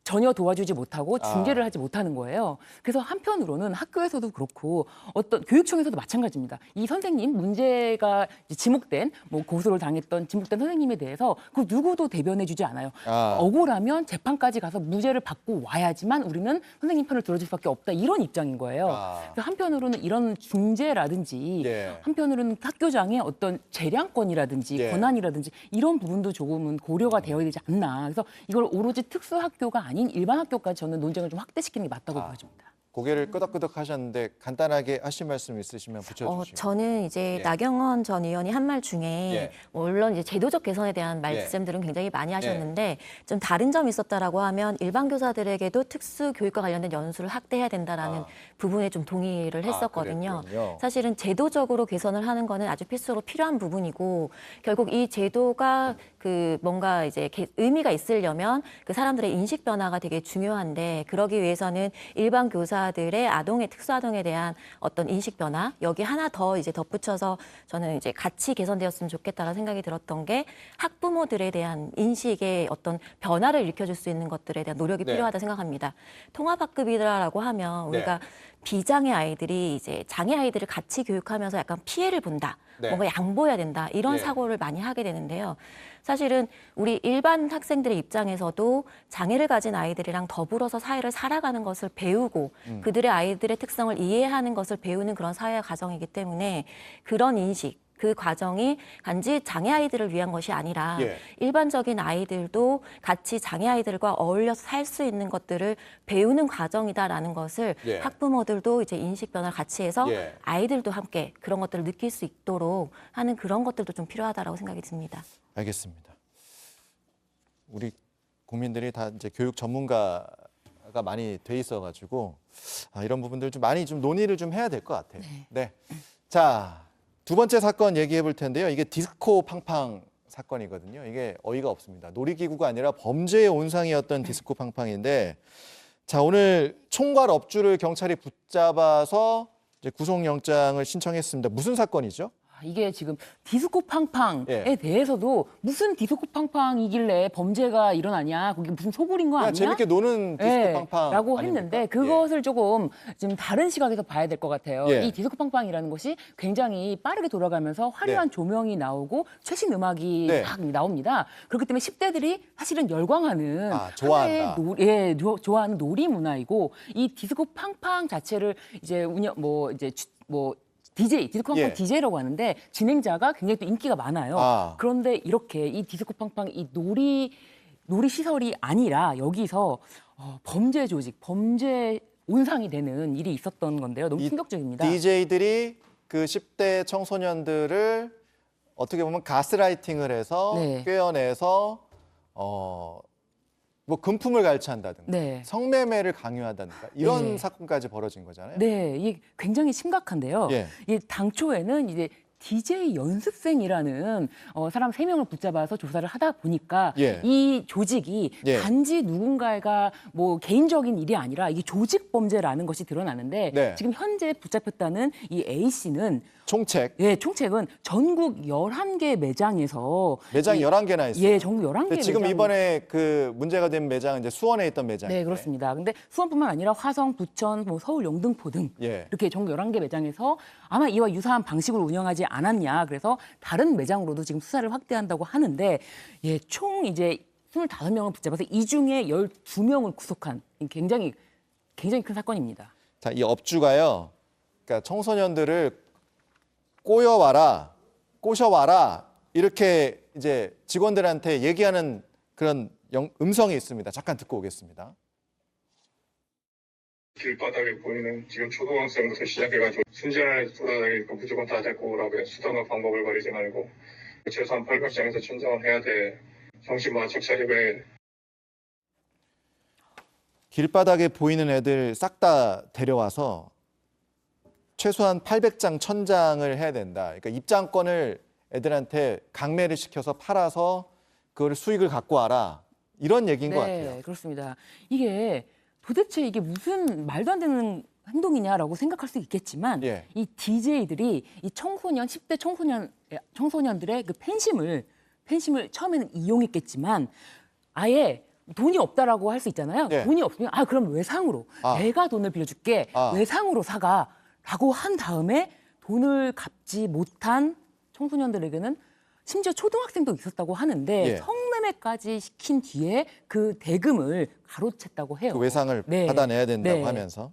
Speaker 16: 전혀 도와주지 못하고 중재를 하지 못하는 거예요. 그래서 한편으로는 학교에서도 그렇고 어떤 교육청에서도 마찬가지입니다. 이 선생님 문제가 이제 지목된 뭐 고소를 당했던 지목된 선생님에 대해서 그 누구도 대변해주지 않아요. 억울하면 재판까지 가서 무죄를 받고 와야지만 우리는 선생님 편을 들어줄 수밖에 없다 이런 입장인 거예요. 그래서 한편으로는 이런 중재라든지
Speaker 1: 예.
Speaker 16: 한편으로는 학교장의 어떤 재량권이라든지
Speaker 1: 예.
Speaker 16: 권한이라든지 이런 부분도 조금은 고려가 되어야 되지 않나. 그래서 이걸 오로지 특수학교가 아닌 일반 학교까지 저는 논쟁을 좀 확대시키는 게 맞다고 보여집니다.
Speaker 1: 고개를 끄덕끄덕 하셨는데 간단하게 하실 말씀 있으시면 붙여주시죠.
Speaker 15: 저는 이제
Speaker 1: 예.
Speaker 15: 나경원 전 의원이 한 말 중에
Speaker 1: 예.
Speaker 15: 물론 이제 제도적 개선에 대한 말씀들은 굉장히 많이 하셨는데 좀 다른 점이 있었다라고 하면 일반 교사들에게도 특수 교육과 관련된 연수를 확대해야 된다라는 부분에 좀 동의를 했었거든요.
Speaker 1: 그랬군요.
Speaker 15: 사실은 제도적으로 개선을 하는 거는 아주 필수로 필요한 부분이고 결국 이 제도가 그 뭔가 이제 의미가 있으려면 그 사람들의 인식 변화가 되게 중요한데 그러기 위해서는 일반 교사들의 특수아동에 대한 어떤 인식 변화 여기 하나 더 이제 덧붙여서 저는 이제 같이 개선되었으면 좋겠다라는 생각이 들었던 게 학부모들에 대한 인식의 어떤 변화를 일으켜줄 수 있는 것들에 대한 노력이
Speaker 1: 네.
Speaker 15: 필요하다 생각합니다. 통합학급이라고 하면 우리가 비장애 아이들이 이제 장애 아이들을 같이 교육하면서 약간 피해를 본다.
Speaker 1: 네.
Speaker 15: 뭔가 양보해야 된다. 이런 사고를 많이 하게 되는데요. 사실은 우리 일반 학생들의 입장에서도 장애를 가진 아이들이랑 더불어서 사회를 살아가는 것을 배우고 그들의 아이들의 특성을 이해하는 것을 배우는 그런 사회 과정이기 때문에 그런 인식 그 과정이 단지 장애 아이들을 위한 것이 아니라
Speaker 1: 예.
Speaker 15: 일반적인 아이들도 같이 장애 아이들과 어울려서 살 수 있는 것들을 배우는 과정이다라는 것을
Speaker 1: 예.
Speaker 15: 학부모들도 이제 인식 변화를 같이 해서
Speaker 1: 예.
Speaker 15: 아이들도 함께 그런 것들을 느낄 수 있도록 하는 그런 것들도 좀 필요하다라고 생각이 듭니다.
Speaker 1: 알겠습니다. 우리 국민들이 다 이제 교육 전문가가 많이 돼 있어가지고 이런 부분들 좀 많이 좀 논의를 좀 해야 될 것 같아요. 네. 자, 두 번째 사건 얘기해 볼 텐데요. 이게 디스코 팡팡 사건이거든요. 이게 어이가 없습니다. 놀이기구가 아니라 범죄의 온상이었던 디스코 팡팡인데, 자, 오늘 총괄 업주를 경찰이 붙잡아서 이제 구속영장을 신청했습니다. 무슨 사건이죠?
Speaker 16: 이게 지금 디스코 팡팡에
Speaker 1: 예.
Speaker 16: 대해서도 무슨 디스코 팡팡이길래 범죄가 일어나냐, 거기 무슨 소굴인 거 아니냐?
Speaker 1: 재밌게 노는 디스코 팡팡
Speaker 16: 라고
Speaker 1: 아닙니까?
Speaker 16: 했는데 그것을 조금 좀 다른 시각에서 봐야 될 것 같아요.
Speaker 1: 예.
Speaker 16: 이 디스코 팡팡이라는 것이 굉장히 빠르게 돌아가면서 화려한
Speaker 1: 네.
Speaker 16: 조명이 나오고 최신 음악이
Speaker 1: 네.
Speaker 16: 막 나옵니다. 그렇기 때문에 10대들이 사실은 열광하는
Speaker 1: 좋아한다.
Speaker 16: 하나의 좋아하는 놀이 문화이고, 이 디스코 팡팡 자체를 이제 디스코 팡팡
Speaker 1: 예.
Speaker 16: DJ라고 하는데 진행자가 굉장히 또 인기가 많아요. 그런데 이렇게 이 디스코 팡팡 이 놀이 시설이 아니라 여기서 범죄 조직, 범죄 온상이 되는 일이 있었던 건데요. 너무 충격적입니다.
Speaker 1: DJ들이 그 10대 청소년들을 어떻게 보면 가스라이팅을 해서
Speaker 16: 네.
Speaker 1: 꿰어내서 뭐 금품을 갈취한다든가
Speaker 16: 네.
Speaker 1: 성매매를 강요하다든가 이런
Speaker 16: 네.
Speaker 1: 사건까지 벌어진 거잖아요.
Speaker 16: 네, 이게 굉장히 심각한데요.
Speaker 1: 예.
Speaker 16: 이 당초에는 이제 DJ 연습생이라는 사람 3명을 붙잡아서 조사를 하다 보니까
Speaker 1: 예.
Speaker 16: 이 조직이
Speaker 1: 예.
Speaker 16: 단지 누군가가 뭐 개인적인 일이 아니라 이게 조직 범죄라는 것이 드러나는데
Speaker 1: 네.
Speaker 16: 지금 현재 붙잡혔다는 이 A 씨는
Speaker 1: 총책.
Speaker 16: 예, 총책은 전국 11개 매장에서
Speaker 1: 매장이 11개나 있어요.
Speaker 16: 예, 전국 11개
Speaker 1: 근데 지금
Speaker 16: 매장.
Speaker 1: 이번에 그 문제가 된 매장은 이제 수원에 있던 매장이에요.
Speaker 16: 네, 그렇습니다. 근데 수원뿐만 아니라 화성, 부천, 뭐 서울, 영등포 등
Speaker 1: 예.
Speaker 16: 이렇게 전국 11개 매장에서 아마 이와 유사한 방식으로 운영하지 않았냐. 그래서 다른 매장으로도 지금 수사를 확대한다고 하는데, 예, 총 이제 25명을 붙잡아서 이 중에 12명을 구속한 굉장히 큰 사건입니다.
Speaker 1: 자, 이 업주가요. 그러니까 청소년들을 꼬셔와라 이렇게 이제 직원들한테 얘기하는 그런 음성이 있습니다. 잠깐 듣고 오겠습니다.
Speaker 17: 길바닥에 보이는 지금 초등학생부터 시작해가지고 순진하게 돌아다니니까 무조건 다 데리고 오라고요. 수단과 방법을 버리지 말고 최소한 발각장에서 진정을 해야 돼. 정신 바짝 차리고 해.
Speaker 1: 길바닥에 보이는 애들 싹 다 데려와서 최소한 800장, 1000장을 해야 된다. 그러니까 입장권을 애들한테 강매를 시켜서 팔아서 그걸 수익을 갖고 와라. 이런 얘기인 것 같아요.
Speaker 16: 네, 그렇습니다. 이게 도대체 이게 무슨 말도 안 되는 행동이냐라고 생각할 수 있겠지만
Speaker 1: 예.
Speaker 16: 이 DJ들이 이 청소년, 10대 청소년들의 그 팬심을 처음에는 이용했겠지만 아예 돈이 없다라고 할 수 있잖아요.
Speaker 1: 예.
Speaker 16: 돈이 없으면 그럼 외상으로 내가 돈을 빌려줄게. 외상으로 사가라고 한 다음에 돈을 갚지 못한 청소년들에게는 심지어 초등학생도 있었다고 하는데
Speaker 1: 예.
Speaker 16: 성매매까지 시킨 뒤에 그 대금을 가로챘다고 해요.
Speaker 1: 그 외상을
Speaker 16: 네.
Speaker 1: 받아내야 된다고
Speaker 16: 네.
Speaker 1: 하면서.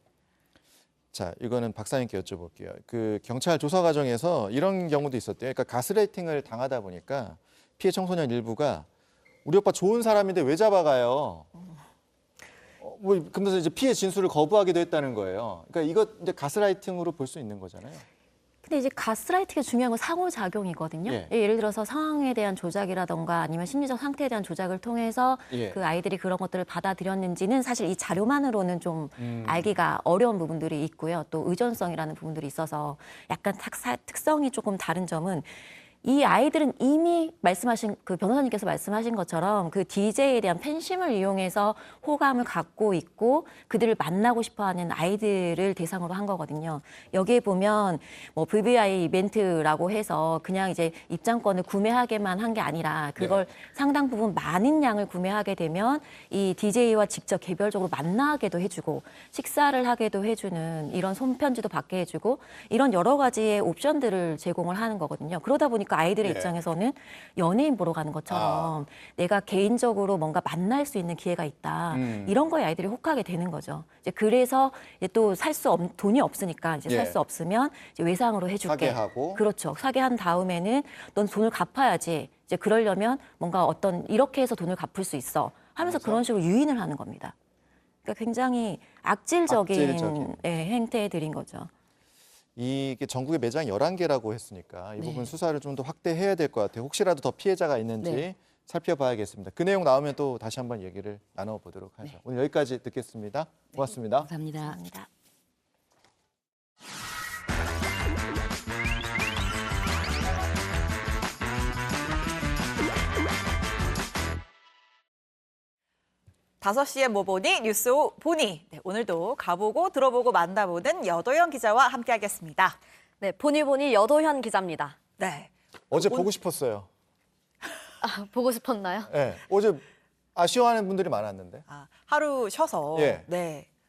Speaker 1: 자, 이거는 박사님께 여쭤볼게요. 그 경찰 조사 과정에서 이런 경우도 있었대요. 그러니까 가스라이팅을 당하다 보니까 피해 청소년 일부가 우리 오빠 좋은 사람인데 왜 잡아가요? 그러면서 이제 피해 진술을 거부하기도 했다는 거예요. 그러니까 이거 이제 가스라이팅으로 볼 수 있는 거잖아요.
Speaker 15: 근데 이제 가스라이팅이 중요한 건 상호작용이거든요.
Speaker 1: 예.
Speaker 15: 예를 들어서 상황에 대한 조작이라던가 아니면 심리적 상태에 대한 조작을 통해서
Speaker 1: 예.
Speaker 15: 그 아이들이 그런 것들을 받아들였는지는 사실 이 자료만으로는 좀 알기가 어려운 부분들이 있고요. 또 의존성이라는 부분들이 있어서 약간 특성이 조금 다른 점은 이 아이들은 이미 그 변호사님께서 말씀하신 것처럼 그 DJ에 대한 팬심을 이용해서 호감을 갖고 있고 그들을 만나고 싶어하는 아이들을 대상으로 한 거거든요. 여기에 보면 뭐 VVI 이벤트라고 해서 그냥 이제 입장권을 구매하게만 한 게 아니라 그걸 상당 부분 많은 양을 구매하게 되면 이 DJ와 직접 개별적으로 만나게도 해주고 식사를 하게도 해주는 이런 손편지도 받게 해주고 이런 여러 가지의 옵션들을 제공을 하는 거거든요. 그러다 보니까 그 아이들의
Speaker 1: 네.
Speaker 15: 입장에서는 연예인 보러 가는 것처럼 내가 개인적으로 뭔가 만날 수 있는 기회가 있다. 이런 거에 아이들이 혹하게 되는 거죠. 이제 그래서 이제 또 돈이 없으니까 이제 살 수 없으면 이제 외상으로 해줄게.
Speaker 1: 사게 하고.
Speaker 15: 그렇죠. 사게 한 다음에는 넌 돈을 갚아야지. 이제 그러려면 뭔가 어떤 이렇게 해서 돈을 갚을 수 있어 하면서 그런 식으로 유인을 하는 겁니다. 그러니까 굉장히 악질적인 행태들인 거죠.
Speaker 1: 이게 전국에 매장 11개라고 했으니까 이 부분 수사를 좀 더 확대해야 될 것 같아요. 혹시라도 더 피해자가 있는지 살펴봐야겠습니다. 그 내용 나오면 또 다시 한번 얘기를 나눠보도록 하죠. 오늘 여기까지 듣겠습니다. 고맙습니다.
Speaker 16: 감사합니다.
Speaker 15: 감사합니다.
Speaker 2: 다섯 시에 뭐 보니 뉴스 보니 오늘도 가보고 들어보고 만나보는 여도현 기자와 함께하겠습니다.
Speaker 18: 네, 보니 여도현 기자입니다.
Speaker 2: 네.
Speaker 1: 어제 보고 싶었어요.
Speaker 18: 보고 싶었나요?
Speaker 1: 네. 어제 아쉬워하는 분들이 많았는데.
Speaker 2: 하루 쉬어서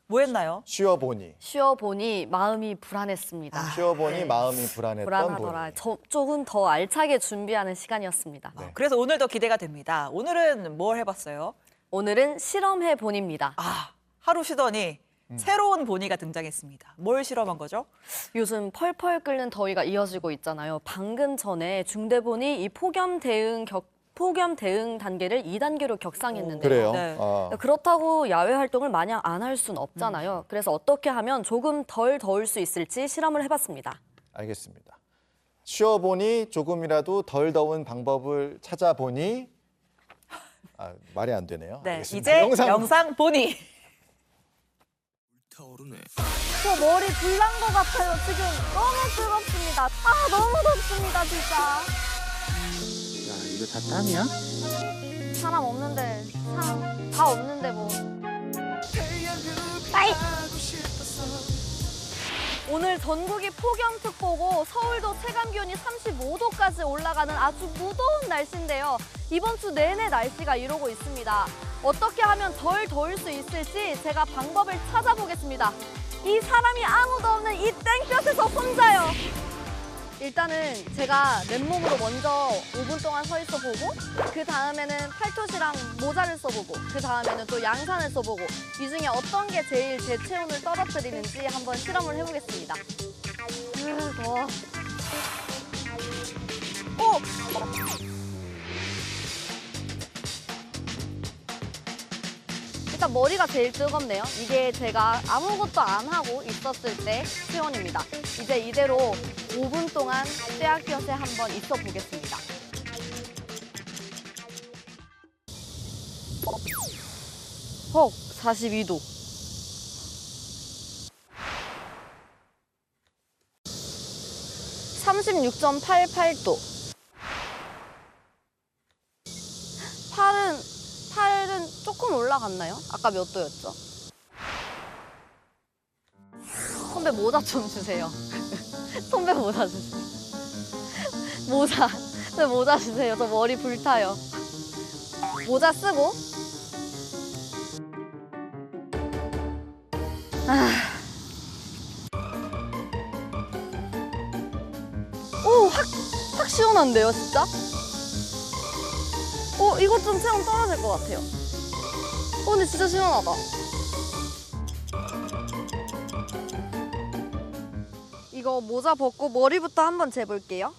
Speaker 2: 뭐 했나요?
Speaker 18: 쉬어보니 마음이 불안했습니다.
Speaker 1: 쉬어보니 마음이 불안했던
Speaker 18: 불안하더라. 조금 더 알차게 준비하는 시간이었습니다.
Speaker 2: 그래서 오늘도 기대가 됩니다. 오늘은 뭘 해봤어요?
Speaker 18: 오늘은 실험해 보니입니다.
Speaker 2: 하루 쉬더니 새로운 보니가 등장했습니다. 뭘 실험한 거죠?
Speaker 18: 요즘 펄펄 끓는 더위가 이어지고 있잖아요. 방금 전에 중대본이 이 폭염 대응 단계를 2단계로 격상했는데요.
Speaker 1: 그래요?
Speaker 18: 그렇다고 야외 활동을 마냥 안 할 수는 없잖아요. 그래서 어떻게 하면 조금 덜 더울 수 있을지 실험을 해봤습니다.
Speaker 1: 알겠습니다. 쉬어보니 조금이라도 덜 더운 방법을 찾아보니 말이 안 되네요.
Speaker 2: 네,
Speaker 1: 알겠습니다.
Speaker 2: 이제 영상 보니.
Speaker 18: 저 머리 불난 것 같아요. 지금 너무 뜨겁습니다. 너무 덥습니다, 진짜.
Speaker 12: 야, 이거 다 땀이야?
Speaker 18: 사람 없는데, 다 없는데 뭐. 아이! 오늘 전국이 폭염특보고 서울도 체감기온이 35도까지 올라가는 아주 무더운 날씨인데요. 이번 주 내내 날씨가 이러고 있습니다. 어떻게 하면 덜 더울 수 있을지 제가 방법을 찾아보겠습니다. 이 사람이 아무도 없는 이 땡볕에서 혼자요. 일단은 제가 맨몸으로 먼저 5분 동안 서 있어 보고 그 다음에는 팔토시랑 모자를 써보고 그 다음에는 또 양산을 써보고 이 중에 어떤 게 제일 제 체온을 떨어뜨리는지 한번 실험을 해보겠습니다. 더워. 일단 머리가 제일 뜨겁네요. 이게 제가 아무것도 안 하고 있었을 때 체온입니다. 이제 이대로 5분 동안 떼약볕에 한번 있어 보겠습니다. 헉, 42도. 36.88도. 팔은 조금 올라갔나요? 아까 몇 도였죠? 선배 모자 좀 주세요. 선배 모자 주세요. 모자 주세요. 저 머리 불타요. 모자 쓰고. 오, 확 시원한데요, 진짜? 이것 좀 체온 떨어질 것 같아요. 근데 진짜 시원하다. 이거 모자 벗고 머리부터 한번 재볼게요.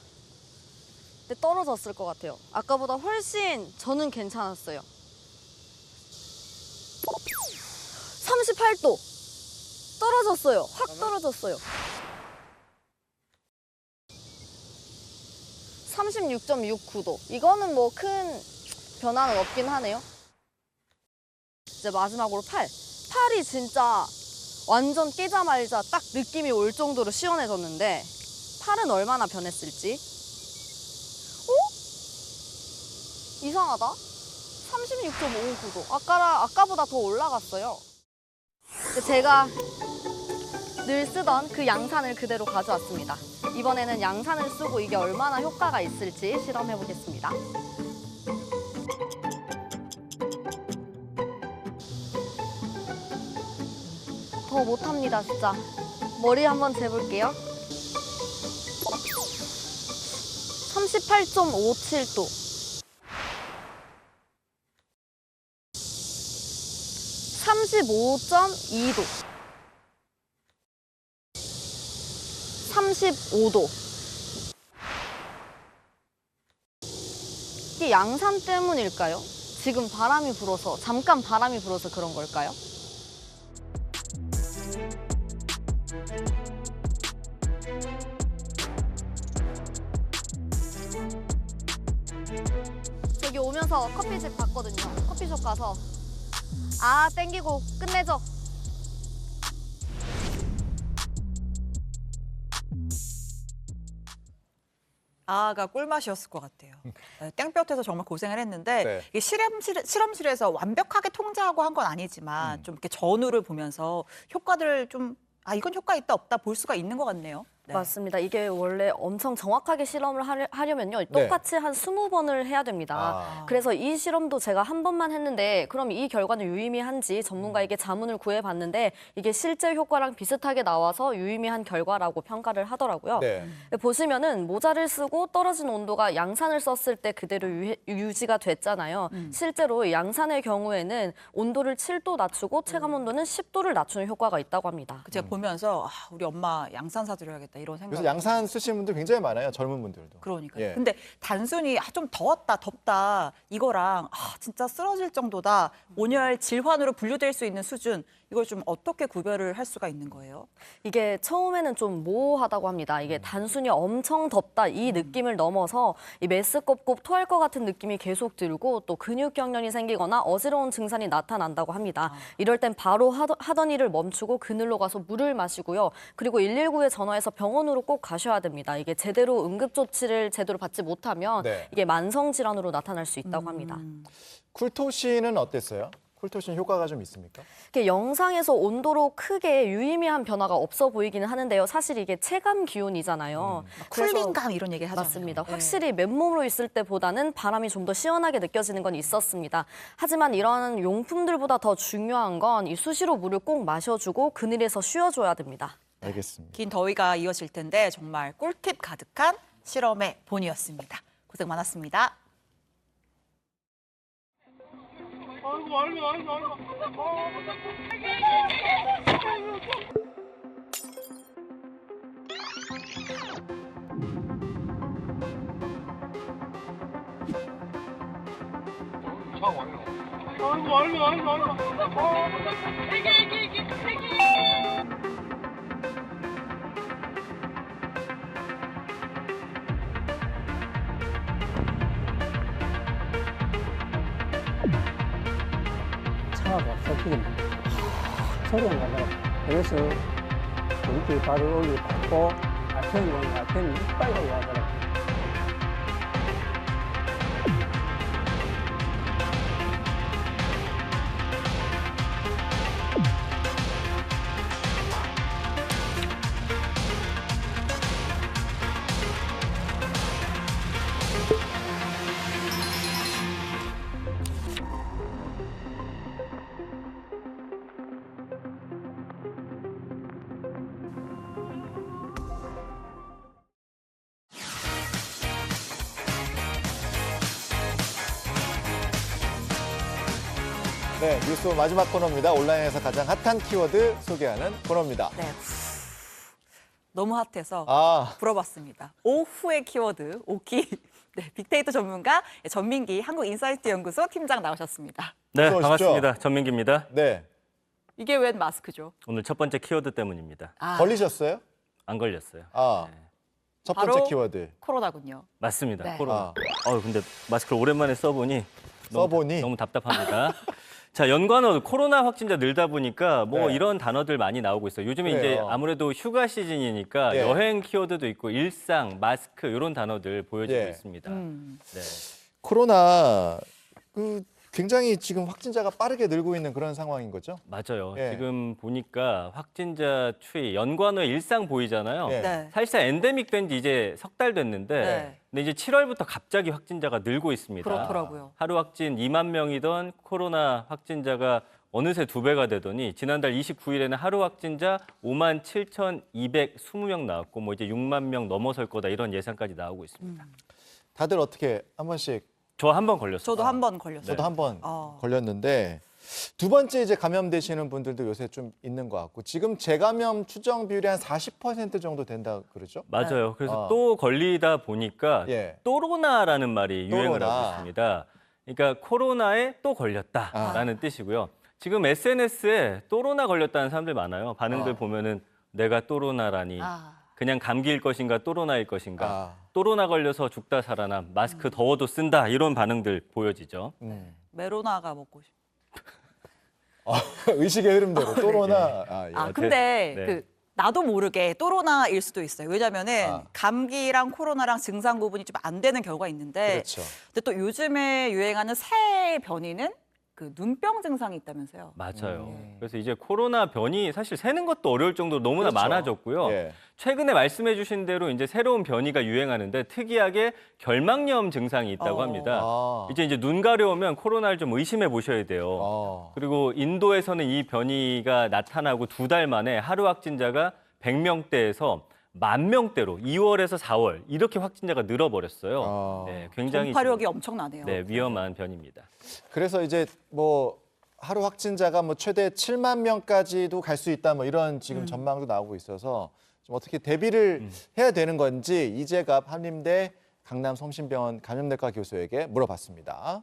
Speaker 18: 근데 떨어졌을 것 같아요. 아까보다 훨씬 저는 괜찮았어요. 38도! 떨어졌어요. 확 떨어졌어요. 36.69도. 이거는 뭐 큰 변화는 없긴 하네요. 이제 마지막으로 팔이 진짜 완전 깨자마자 딱 느낌이 올 정도로 시원해졌는데 팔은 얼마나 변했을지. 이상하다. 36.59도. 아까보다 더 올라갔어요. 제가 늘 쓰던 그 양산을 그대로 가져왔습니다. 이번에는 양산을 쓰고 이게 얼마나 효과가 있을지 실험해 보겠습니다. 더 못합니다, 진짜. 머리 한번 재볼게요. 38.57도. 35.2도. 35도. 이게 양산 때문일까요? 지금 바람이 불어서, 잠깐 바람이 불어서 그런 걸까요? 여기 오면서 커피집 봤거든요. 커피숍 가서 땡기고 끝내죠.
Speaker 2: 가 꿀맛이었을 것 같아요. 땡볕에서 정말 고생을 했는데
Speaker 1: 네.
Speaker 2: 이게 실험실에서 완벽하게 통제하고 한 건 아니지만 좀 이렇게 전후를 보면서 효과들을 좀 이건 효과 있다 없다 볼 수가 있는 것 같네요. 네.
Speaker 18: 맞습니다. 이게 원래 엄청 정확하게 실험을 하려면요. 똑같이 한 20번을 해야 됩니다. 그래서 이 실험도 제가 한 번만 했는데 그럼 이 결과는 유의미한지 전문가에게 자문을 구해봤는데 이게 실제 효과랑 비슷하게 나와서 유의미한 결과라고 평가를 하더라고요.
Speaker 1: 네.
Speaker 18: 보시면은 모자를 쓰고 떨어진 온도가 양산을 썼을 때 그대로 유지가 됐잖아요. 실제로 양산의 경우에는 온도를 7도 낮추고 체감 온도는 10도를 낮추는 효과가 있다고 합니다.
Speaker 2: 제가 보면서 우리 엄마 양산 사드려야겠다 이런 생각.
Speaker 1: 그래서 양산 쓰시는 분들 굉장히 많아요. 젊은 분들도.
Speaker 2: 그러니까요.
Speaker 1: 예.
Speaker 2: 근데 단순히 좀 더웠다, 덥다 이거랑 진짜 쓰러질 정도다 온열 질환으로 분류될 수 있는 수준 이걸 좀 어떻게 구별을 할 수가 있는 거예요?
Speaker 18: 이게 처음에는 좀 모호하다고 합니다. 이게 단순히 엄청 덥다 이 느낌을 넘어서 이 메스껍고 토할 것 같은 느낌이 계속 들고 또 근육 경련이 생기거나 어지러운 증상이 나타난다고 합니다. 이럴 땐 바로 하던 일을 멈추고 그늘로 가서 물을 마시고요. 그리고 119에 전화해서 병원으로 꼭 가셔야 됩니다. 이게 제대로 응급조치를 제대로 받지 못하면 이게 만성 질환으로 나타날 수 있다고 합니다.
Speaker 1: 쿨토신은 어땠어요? 쿨토신 효과가 좀 있습니까?
Speaker 18: 이게 영상에서 온도로 크게 유의미한 변화가 없어 보이기는 하는데요. 사실 이게 체감 기온이잖아요.
Speaker 2: 쿨링감 이런 얘기 하잖아요.
Speaker 18: 맞습니다. 확실히 맨몸으로 있을 때보다는 바람이 좀 더 시원하게 느껴지는 건 있었습니다. 하지만 이런 용품들보다 더 중요한 건 이 수시로 물을 꼭 마셔주고 그늘에서 쉬어줘야 됩니다.
Speaker 1: 알겠습니다.
Speaker 2: 긴 더위가 이어질 텐데 정말 꿀팁 가득한 실험의 본이었습니다. 고생 많았습니다.
Speaker 13: 차가 섞이겠네. 소리가 나더라. 그래서 우리끼리 발을 올리고 앞에는 이빨이 하더라.
Speaker 1: 네, 뉴스 마지막 코너입니다. 온라인에서 가장 핫한 키워드 소개하는 코너입니다.
Speaker 2: 네. 너무 핫해서 물어봤습니다. 오후의 키워드, 오키. 네, 빅데이터 전문가 전민기 한국인사이트 연구소 팀장 나오셨습니다.
Speaker 19: 네, 반갑습니다. 전민기입니다.
Speaker 1: 네.
Speaker 2: 이게 웬 마스크죠?
Speaker 19: 오늘 첫 번째 키워드 때문입니다.
Speaker 1: 걸리셨어요?
Speaker 19: 안 걸렸어요.
Speaker 1: 첫 번째 키워드.
Speaker 2: 코로나군요.
Speaker 19: 맞습니다.
Speaker 2: 네.
Speaker 19: 코로나. 근데 마스크를 오랜만에 써보니 너무 답답합니다. 자, 연관어 코로나 확진자 늘다 보니까 이런 단어들 많이 나오고 있어요. 요즘에 이제 아무래도 휴가 시즌이니까 여행 키워드도 있고 일상, 마스크 이런 단어들 보여지고 있습니다. 네.
Speaker 1: 코로나 굉장히 지금 확진자가 빠르게 늘고 있는 그런 상황인 거죠?
Speaker 19: 맞아요. 지금 보니까 확진자 추이, 연관어 일상 보이잖아요. 사실상 엔데믹 된 지 이제 석 달 됐는데 근데 이제 7월부터 갑자기 확진자가 늘고 있습니다.
Speaker 2: 그렇더라고요.
Speaker 19: 하루 확진 2만 명이던 코로나 확진자가 어느새 2배가 되더니 지난달 29일에는 하루 확진자 5만 7,220명 나왔고 이제 6만 명 넘어설 거다 이런 예상까지 나오고 있습니다.
Speaker 1: 다들 어떻게 한 번씩?
Speaker 19: 저 한 번 걸렸어요.
Speaker 2: 저도 한 번 걸렸어요.
Speaker 1: 저도 한 번 걸렸는데 두 번째 이제 감염되시는 분들도 요새 좀 있는 것 같고 지금 재감염 추정 비율이 한 40% 정도 된다 그러죠?
Speaker 19: 맞아요. 그래서 또 걸리다 보니까
Speaker 1: 예.
Speaker 19: 또로나라는 말이 유행을
Speaker 1: 또로나.
Speaker 19: 하고 있습니다. 그러니까 코로나에 또 걸렸다라는 뜻이고요. 지금 SNS에 또로나 걸렸다는 사람들 많아요. 반응들 보면은 내가 또로나라니. 그냥 감기일 것인가 또로나일 것인가. 또로나 걸려서 죽다 살아남. 마스크 더워도 쓴다. 이런 반응들 보여지죠.
Speaker 2: 메로나가 먹고 싶어.
Speaker 1: 의식의 흐름대로 또로나.
Speaker 2: 아 근데
Speaker 19: 네.
Speaker 2: 그 나도 모르게 또로나일 수도 있어요. 왜냐면은 감기랑 코로나랑 증상 구분이 좀 안 되는 경우가 있는데
Speaker 1: 그렇죠.
Speaker 2: 근데 또 요즘에 유행하는 새 변이는 그 눈병 증상이 있다면서요.
Speaker 19: 맞아요. 그래서 이제 코로나 변이 사실 세는 것도 어려울 정도로 너무나
Speaker 1: 그렇죠.
Speaker 19: 많아졌고요.
Speaker 1: 예.
Speaker 19: 최근에 말씀해 주신 대로 이제 새로운 변이가 유행하는데 특이하게 결막염 증상이 있다고 합니다. 이제 눈 가려우면 코로나를 좀 의심해 보셔야 돼요. 그리고 인도에서는 이 변이가 나타나고 2달 만에 하루 확진자가 100명대에서 10,000명대로 2월에서 4월 이렇게 확진자가 늘어버렸어요. 네, 굉장히
Speaker 2: 전파력이 엄청나네요.
Speaker 19: 네, 위험한 변이입니다.
Speaker 1: 그래서 이제 뭐 하루 확진자가 뭐 최대 7만 명까지도 갈 수 있다 뭐 이런 지금 전망도 나오고 있어서 좀 어떻게 대비를 해야 되는 건지 이재갑 한림대 강남성심병원 감염내과 교수에게 물어봤습니다.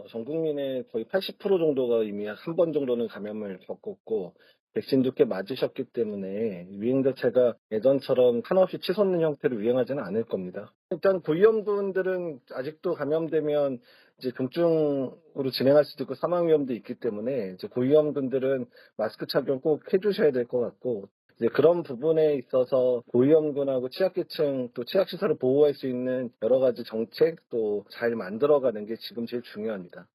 Speaker 20: 전 국민의 거의 80% 정도가 이미 한 번 정도는 감염을 겪었고 백신도 꽤 맞으셨기 때문에 유행 자체가 예전처럼 한없이 치솟는 형태로 유행하지는 않을 겁니다. 일단 고위험군들은 아직도 감염되면 이제 중증으로 진행할 수도 있고 사망 위험도 있기 때문에 이제 고위험군들은 마스크 착용 꼭 해주셔야 될 것 같고 이제 그런 부분에 있어서 고위험군하고 취약계층 또 취약시설을 보호할 수 있는 여러 가지 정책 또 잘 만들어가는 게 지금 제일 중요합니다.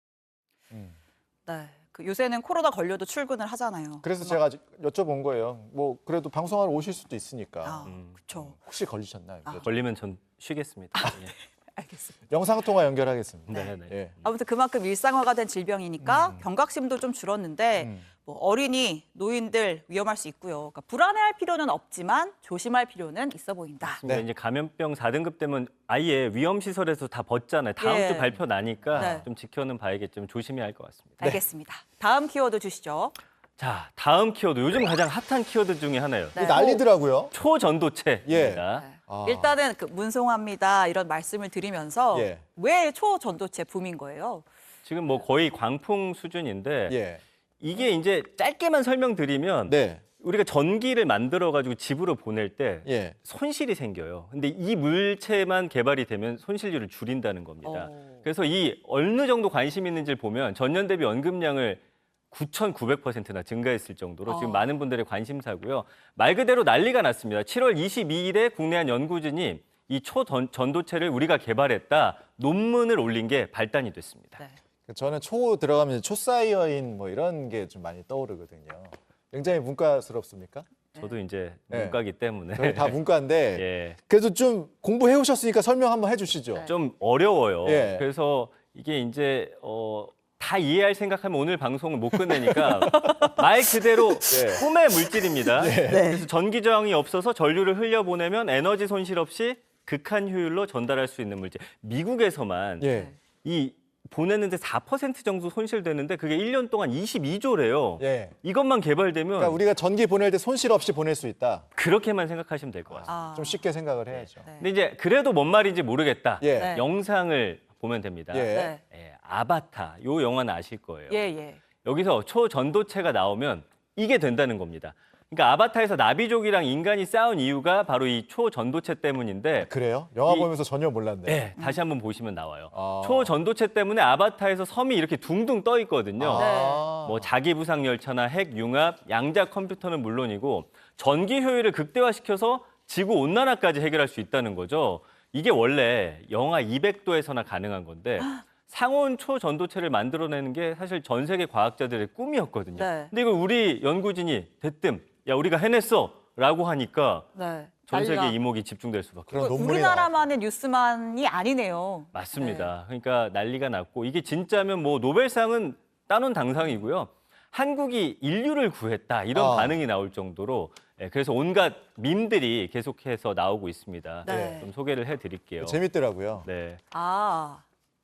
Speaker 2: 네. 그 요새는 코로나 걸려도 출근을 하잖아요.
Speaker 1: 그래서 제가 여쭤본 거예요. 뭐 그래도 방송하러 오실 수도 있으니까.
Speaker 2: 그렇죠.
Speaker 1: 혹시 걸리셨나요?
Speaker 19: 걸리면 전 쉬겠습니다. 예.
Speaker 2: 알겠습니다.
Speaker 1: 영상통화 연결하겠습니다.
Speaker 19: 네.
Speaker 1: 예.
Speaker 2: 아무튼 그만큼 일상화가 된 질병이니까 경각심도 좀 줄었는데 뭐 어린이, 노인들 위험할 수 있고요. 그러니까 불안해할 필요는 없지만 조심할 필요는 있어 보인다.
Speaker 19: 네. 이제 감염병 4등급 되면 아예 위험시설에서 다 벗잖아요. 다음
Speaker 2: 예.
Speaker 19: 주 발표 나니까
Speaker 2: 네.
Speaker 19: 좀 지켜는 봐야겠지만 조심해야 할 것 같습니다.
Speaker 2: 알겠습니다. 다음 키워드 주시죠.
Speaker 19: 자, 다음 키워드. 요즘 가장 핫한 키워드 중에 하나예요.
Speaker 2: 네.
Speaker 1: 난리더라고요.
Speaker 19: 초전도체입니다.
Speaker 2: 일단은 그 문송합니다 이런 말씀을 드리면서
Speaker 1: 예.
Speaker 2: 왜 초전도체 붐인 거예요?
Speaker 19: 지금 뭐 거의 광풍 수준인데
Speaker 1: 예.
Speaker 19: 이게 이제 짧게만 설명드리면 우리가 전기를 만들어가지고 집으로 보낼 때 손실이 생겨요. 근데 이 물체만 개발이 되면 손실률을 줄인다는 겁니다. 그래서 이 어느 정도 관심 있는지를 보면 전년 대비 언급량을 9,900%나 증가했을 정도로 지금 많은 분들의 관심사고요. 말 그대로 난리가 났습니다. 7월 22일에 국내 한 연구진이 이 초전도체를 우리가 개발했다 논문을 올린 게 발단이 됐습니다.
Speaker 1: 저는 초 들어가면 초사이어인 뭐 이런 게 좀 많이 떠오르거든요. 굉장히 문과스럽습니까?
Speaker 19: 저도 이제 문과기 때문에.
Speaker 1: 저희 다 문과인데
Speaker 19: 예.
Speaker 1: 그래도 좀 공부해 오셨으니까 설명 한번 해주시죠.
Speaker 19: 좀 어려워요.
Speaker 1: 예.
Speaker 19: 그래서 이게 이제 다 이해할 생각하면 오늘 방송을 못 끝내니까 말 그대로 꿈의 물질입니다. 그래서 전기 저항이 없어서 전류를 흘려보내면 에너지 손실 없이 극한 효율로 전달할 수 있는 물질. 미국에서만 이 보내는데 4% 정도 손실되는데 그게 1년 동안 22조래요. 이것만 개발되면
Speaker 1: 그러니까 우리가 전기 보낼 때 손실 없이 보낼 수 있다.
Speaker 19: 그렇게만 생각하시면 될 것 같습니다.
Speaker 1: 좀 쉽게 생각을 해야죠.
Speaker 19: 근데 이제 그래도 뭔 말인지 모르겠다.
Speaker 1: 예.
Speaker 19: 영상을 보면 됩니다.
Speaker 1: 예.
Speaker 19: 아바타, 요 영화는 아실 거예요.
Speaker 2: 예.
Speaker 19: 여기서 초전도체가 나오면 이게 된다는 겁니다. 그러니까 아바타에서 나비족이랑 인간이 싸운 이유가 바로 이 초전도체 때문인데.
Speaker 1: 그래요? 영화 보면서 전혀 몰랐네요.
Speaker 19: 네, 다시 한번 보시면 나와요. 초전도체 때문에 아바타에서 섬이 이렇게 둥둥 떠 있거든요. 뭐 자기부상 열차나 핵 융합, 양자 컴퓨터는 물론이고 전기 효율을 극대화시켜서 지구 온난화까지 해결할 수 있다는 거죠. 이게 원래 영하 200도에서나 가능한 건데 상온 초전도체를 만들어내는 게 사실 전 세계 과학자들의 꿈이었거든요. 근데 이걸 우리 연구진이 대뜸 야 우리가 해냈어 라고 하니까 전 세계 이목이 집중될 수밖에 없어요.
Speaker 2: 우리나라만의 뉴스만이 아니네요.
Speaker 19: 맞습니다. 그러니까 난리가 났고 이게 진짜면 뭐 노벨상은 따놓은 당상이고요. 한국이 인류를 구했다 이런 반응이 나올 정도로 그래서 온갖 밈들이 계속해서 나오고 있습니다.
Speaker 2: 네.
Speaker 19: 좀 소개를 해드릴게요.
Speaker 1: 재밌더라고요.
Speaker 19: 네.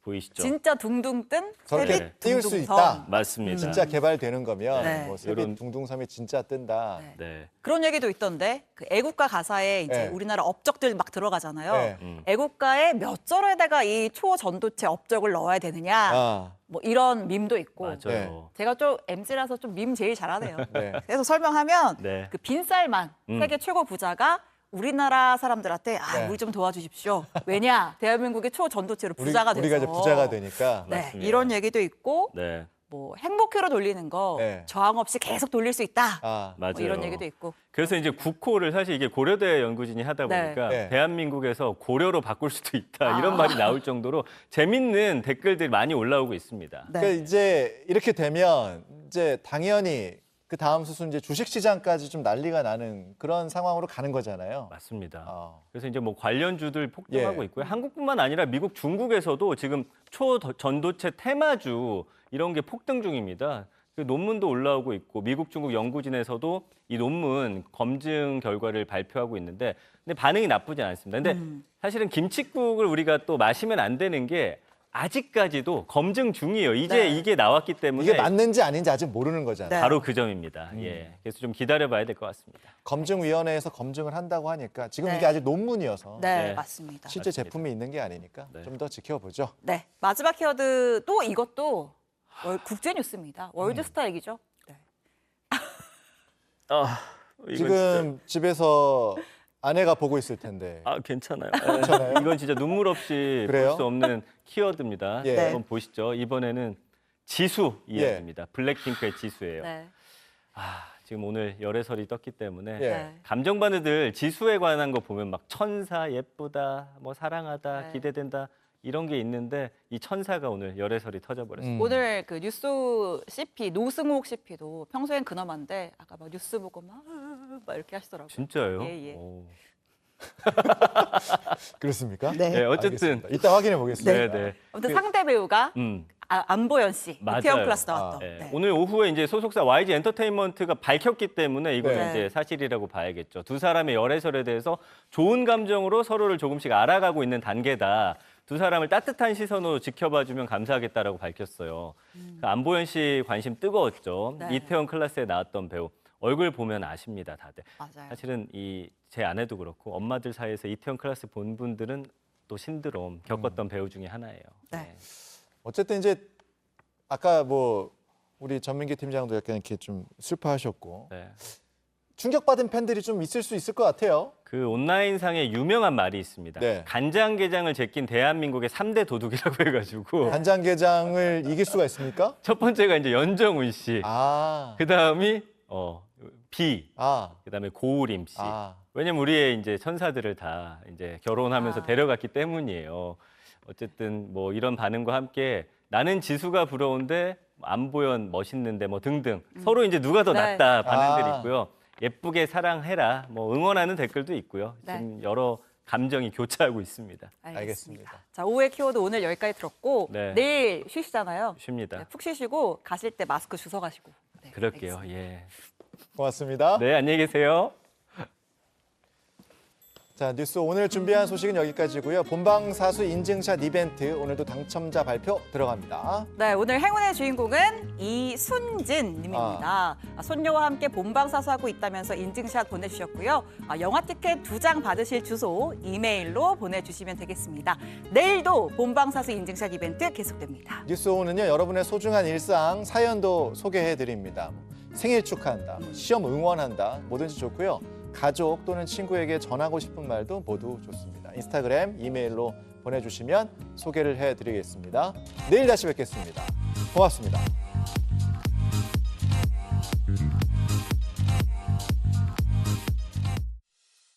Speaker 19: 보이시죠?
Speaker 2: 진짜 둥둥 뜬
Speaker 1: 저렇게
Speaker 2: 세빛
Speaker 1: 띄울 수
Speaker 2: 둥둥섬.
Speaker 1: 있다.
Speaker 19: 맞습니다.
Speaker 1: 진짜 개발되는 거면
Speaker 2: 네.
Speaker 1: 뭐 세빛 둥둥섬이 진짜 뜬다.
Speaker 19: 네.
Speaker 2: 그런 얘기도 있던데 그 애국가 가사에 이제
Speaker 1: 네.
Speaker 2: 우리나라 업적들 막 들어가잖아요.
Speaker 1: 네.
Speaker 2: 애국가에 몇 절에다가 이 초전도체 업적을 넣어야 되느냐. 뭐 이런 밈도 있고.
Speaker 19: 맞아요.
Speaker 1: 네.
Speaker 2: 제가 좀 MZ라서 좀 밈 제일 잘하네요.
Speaker 1: 네.
Speaker 2: 그래서 설명하면
Speaker 19: 네.
Speaker 2: 그 빈쌀만 세계 최고 부자가 우리나라 사람들한테
Speaker 1: 네.
Speaker 2: 우리 좀 도와주십시오. 왜냐? 대한민국의 초전도체로 부자가 돼서.
Speaker 1: 우리가 이제 부자가 되니까.
Speaker 2: 네,
Speaker 19: 맞습니다.
Speaker 2: 이런 얘기도 있고
Speaker 19: 네.
Speaker 2: 뭐 행복회로 돌리는 거
Speaker 1: 네.
Speaker 2: 저항 없이 계속 돌릴 수 있다.
Speaker 1: 아,
Speaker 19: 맞아요.
Speaker 2: 뭐 이런 얘기도 있고.
Speaker 19: 그래서 이제 국호를 사실 이게 고려대 연구진이 하다
Speaker 2: 네.
Speaker 19: 보니까
Speaker 1: 네.
Speaker 19: 대한민국에서 고려로 바꿀 수도 있다 이런 말이 나올 정도로 재밌는 댓글들이 많이 올라오고 있습니다.
Speaker 2: 네.
Speaker 1: 그러니까 이제 이렇게 되면 이제 당연히 그 다음 수순 이제 주식시장까지 좀 난리가 나는 그런 상황으로 가는 거잖아요.
Speaker 19: 맞습니다. 그래서 이제 뭐 관련주들 폭등하고
Speaker 1: 예.
Speaker 19: 있고요. 한국뿐만 아니라 미국, 중국에서도 지금 초전도체 테마주 이런 게 폭등 중입니다. 그 논문도 올라오고 있고 미국, 중국 연구진에서도 이 논문 검증 결과를 발표하고 있는데 근데 반응이 나쁘지 않습니다. 근데 사실은 김칫국을 우리가 또 마시면 안 되는 게 아직까지도 검증 중이에요. 이제 이게 나왔기 때문에
Speaker 1: 이게 맞는지 아닌지 아직 모르는 거잖아요.
Speaker 19: 바로 그 점입니다. 예, 그래서 좀 기다려봐야 될 것 같습니다.
Speaker 1: 검증위원회에서 검증을 한다고 하니까 지금
Speaker 2: 네.
Speaker 1: 이게 아직 논문이어서
Speaker 2: 네, 맞습니다.
Speaker 1: 실제 제품이 있는 게 아니니까 좀 더 지켜보죠.
Speaker 2: 네, 마지막 키워드 또 이것도 국제 뉴스입니다. 월드스타 얘기죠. 네.
Speaker 19: 이건
Speaker 1: 지금 집에서 아내가 보고 있을 텐데.
Speaker 19: 괜찮아요.
Speaker 1: 괜찮아요?
Speaker 19: 이건 진짜 눈물 없이 볼
Speaker 1: 그래요?
Speaker 19: 수 없는 키워드입니다.
Speaker 1: 예.
Speaker 19: 한번 보시죠. 이번에는 지수 이야기입니다. 블랙핑크의 지수예요.
Speaker 2: 네.
Speaker 19: 지금 오늘 열애설이 떴기 때문에
Speaker 1: 예.
Speaker 19: 감정반응들 지수에 관한 거 보면 막 천사 예쁘다, 뭐 사랑하다,
Speaker 2: 네.
Speaker 19: 기대된다 이런 게 있는데 이 천사가 오늘 열애설이 터져버렸습니다.
Speaker 2: 오늘 그 뉴스 CP 노승욱 CP도 평소엔 근엄한데 아까 막 뉴스 보고 막 이렇게 하시더라고요.
Speaker 19: 진짜요?
Speaker 2: 예, 예.
Speaker 19: 오.
Speaker 1: 그렇습니까?
Speaker 2: 네.
Speaker 19: 네, 어쨌든
Speaker 1: 알겠습니다. 이따 확인해 보겠습니다.
Speaker 19: 네, 네.
Speaker 2: 아무튼 상대 배우가 안보현 씨,
Speaker 19: 맞아요.
Speaker 2: 이태원 클래스 나왔던.
Speaker 19: 네.
Speaker 2: 네.
Speaker 19: 오늘 오후에 이제 소속사 YG 엔터테인먼트가 밝혔기 때문에 이거는
Speaker 1: 네.
Speaker 19: 이제 사실이라고 봐야겠죠. 두 사람의 열애설에 대해서 좋은 감정으로 서로를 조금씩 알아가고 있는 단계다. 두 사람을 따뜻한 시선으로 지켜봐주면 감사하겠다라고 밝혔어요. 안보현 씨 관심 뜨거웠죠.
Speaker 2: 네.
Speaker 19: 이태원 클래스에 나왔던 배우. 얼굴 보면 아십니다, 다들.
Speaker 2: 맞아요.
Speaker 19: 사실은 제 아내도 그렇고 엄마들 사이에서 이태원 클래스 본 분들은 또 신드롬 겪었던 배우 중에 하나예요.
Speaker 2: 네.
Speaker 1: 어쨌든 이제 아까 뭐 우리 전민기 팀장도 약간 이렇게 좀 슬퍼하셨고
Speaker 19: 네.
Speaker 1: 충격받은 팬들이 좀 있을 수 있을 것 같아요.
Speaker 19: 그 온라인상에 유명한 말이 있습니다.
Speaker 1: 네.
Speaker 19: 간장게장을 제낀 대한민국의 3대 도둑이라고 해가지고
Speaker 1: 간장게장을 이길 수가 있습니까?
Speaker 19: 첫 번째가 이제 연정훈 씨, 그 다음이 비, 그 다음에 고우림 씨. 왜냐면 우리의 이제 천사들을 다 이제 결혼하면서 데려갔기 때문이에요. 어쨌든 뭐 이런 반응과 함께 나는 지수가 부러운데 안보현 멋있는데 뭐 등등 서로 이제 누가 더
Speaker 2: 네.
Speaker 19: 낫다 반응들이 있고요. 예쁘게 사랑해라 뭐 응원하는 댓글도 있고요. 지금 여러 감정이 교차하고 있습니다.
Speaker 2: 알겠습니다. 자, 오후의 키워드 오늘 여기까지 들었고
Speaker 19: 네.
Speaker 2: 내일 쉬시잖아요.
Speaker 19: 쉽니다.
Speaker 2: 네, 푹 쉬시고 가실 때 마스크 주워 가시고. 네,
Speaker 19: 그럴게요. 예.
Speaker 1: 고맙습니다.
Speaker 19: 네, 안녕히 계세요.
Speaker 1: 자, 뉴스 오늘 준비한 소식은 여기까지고요. 본방사수 인증샷 이벤트 오늘도 당첨자 발표 들어갑니다.
Speaker 2: 네, 오늘 행운의 주인공은 이순진 님입니다. 손녀와 함께 본방사수하고 있다면서 인증샷 보내주셨고요. 영화 티켓 2장 받으실 주소 이메일로 보내주시면 되겠습니다. 내일도 본방사수 인증샷 이벤트 계속됩니다.
Speaker 1: 뉴스 오는요 여러분의 소중한 일상 사연도 소개해드립니다. 생일 축하한다, 시험 응원한다, 뭐든지 좋고요. 가족 또는 친구에게 전하고 싶은 말도 모두 좋습니다. 인스타그램, 이메일로 보내주시면 소개를 해드리겠습니다. 내일 다시 뵙겠습니다. 고맙습니다.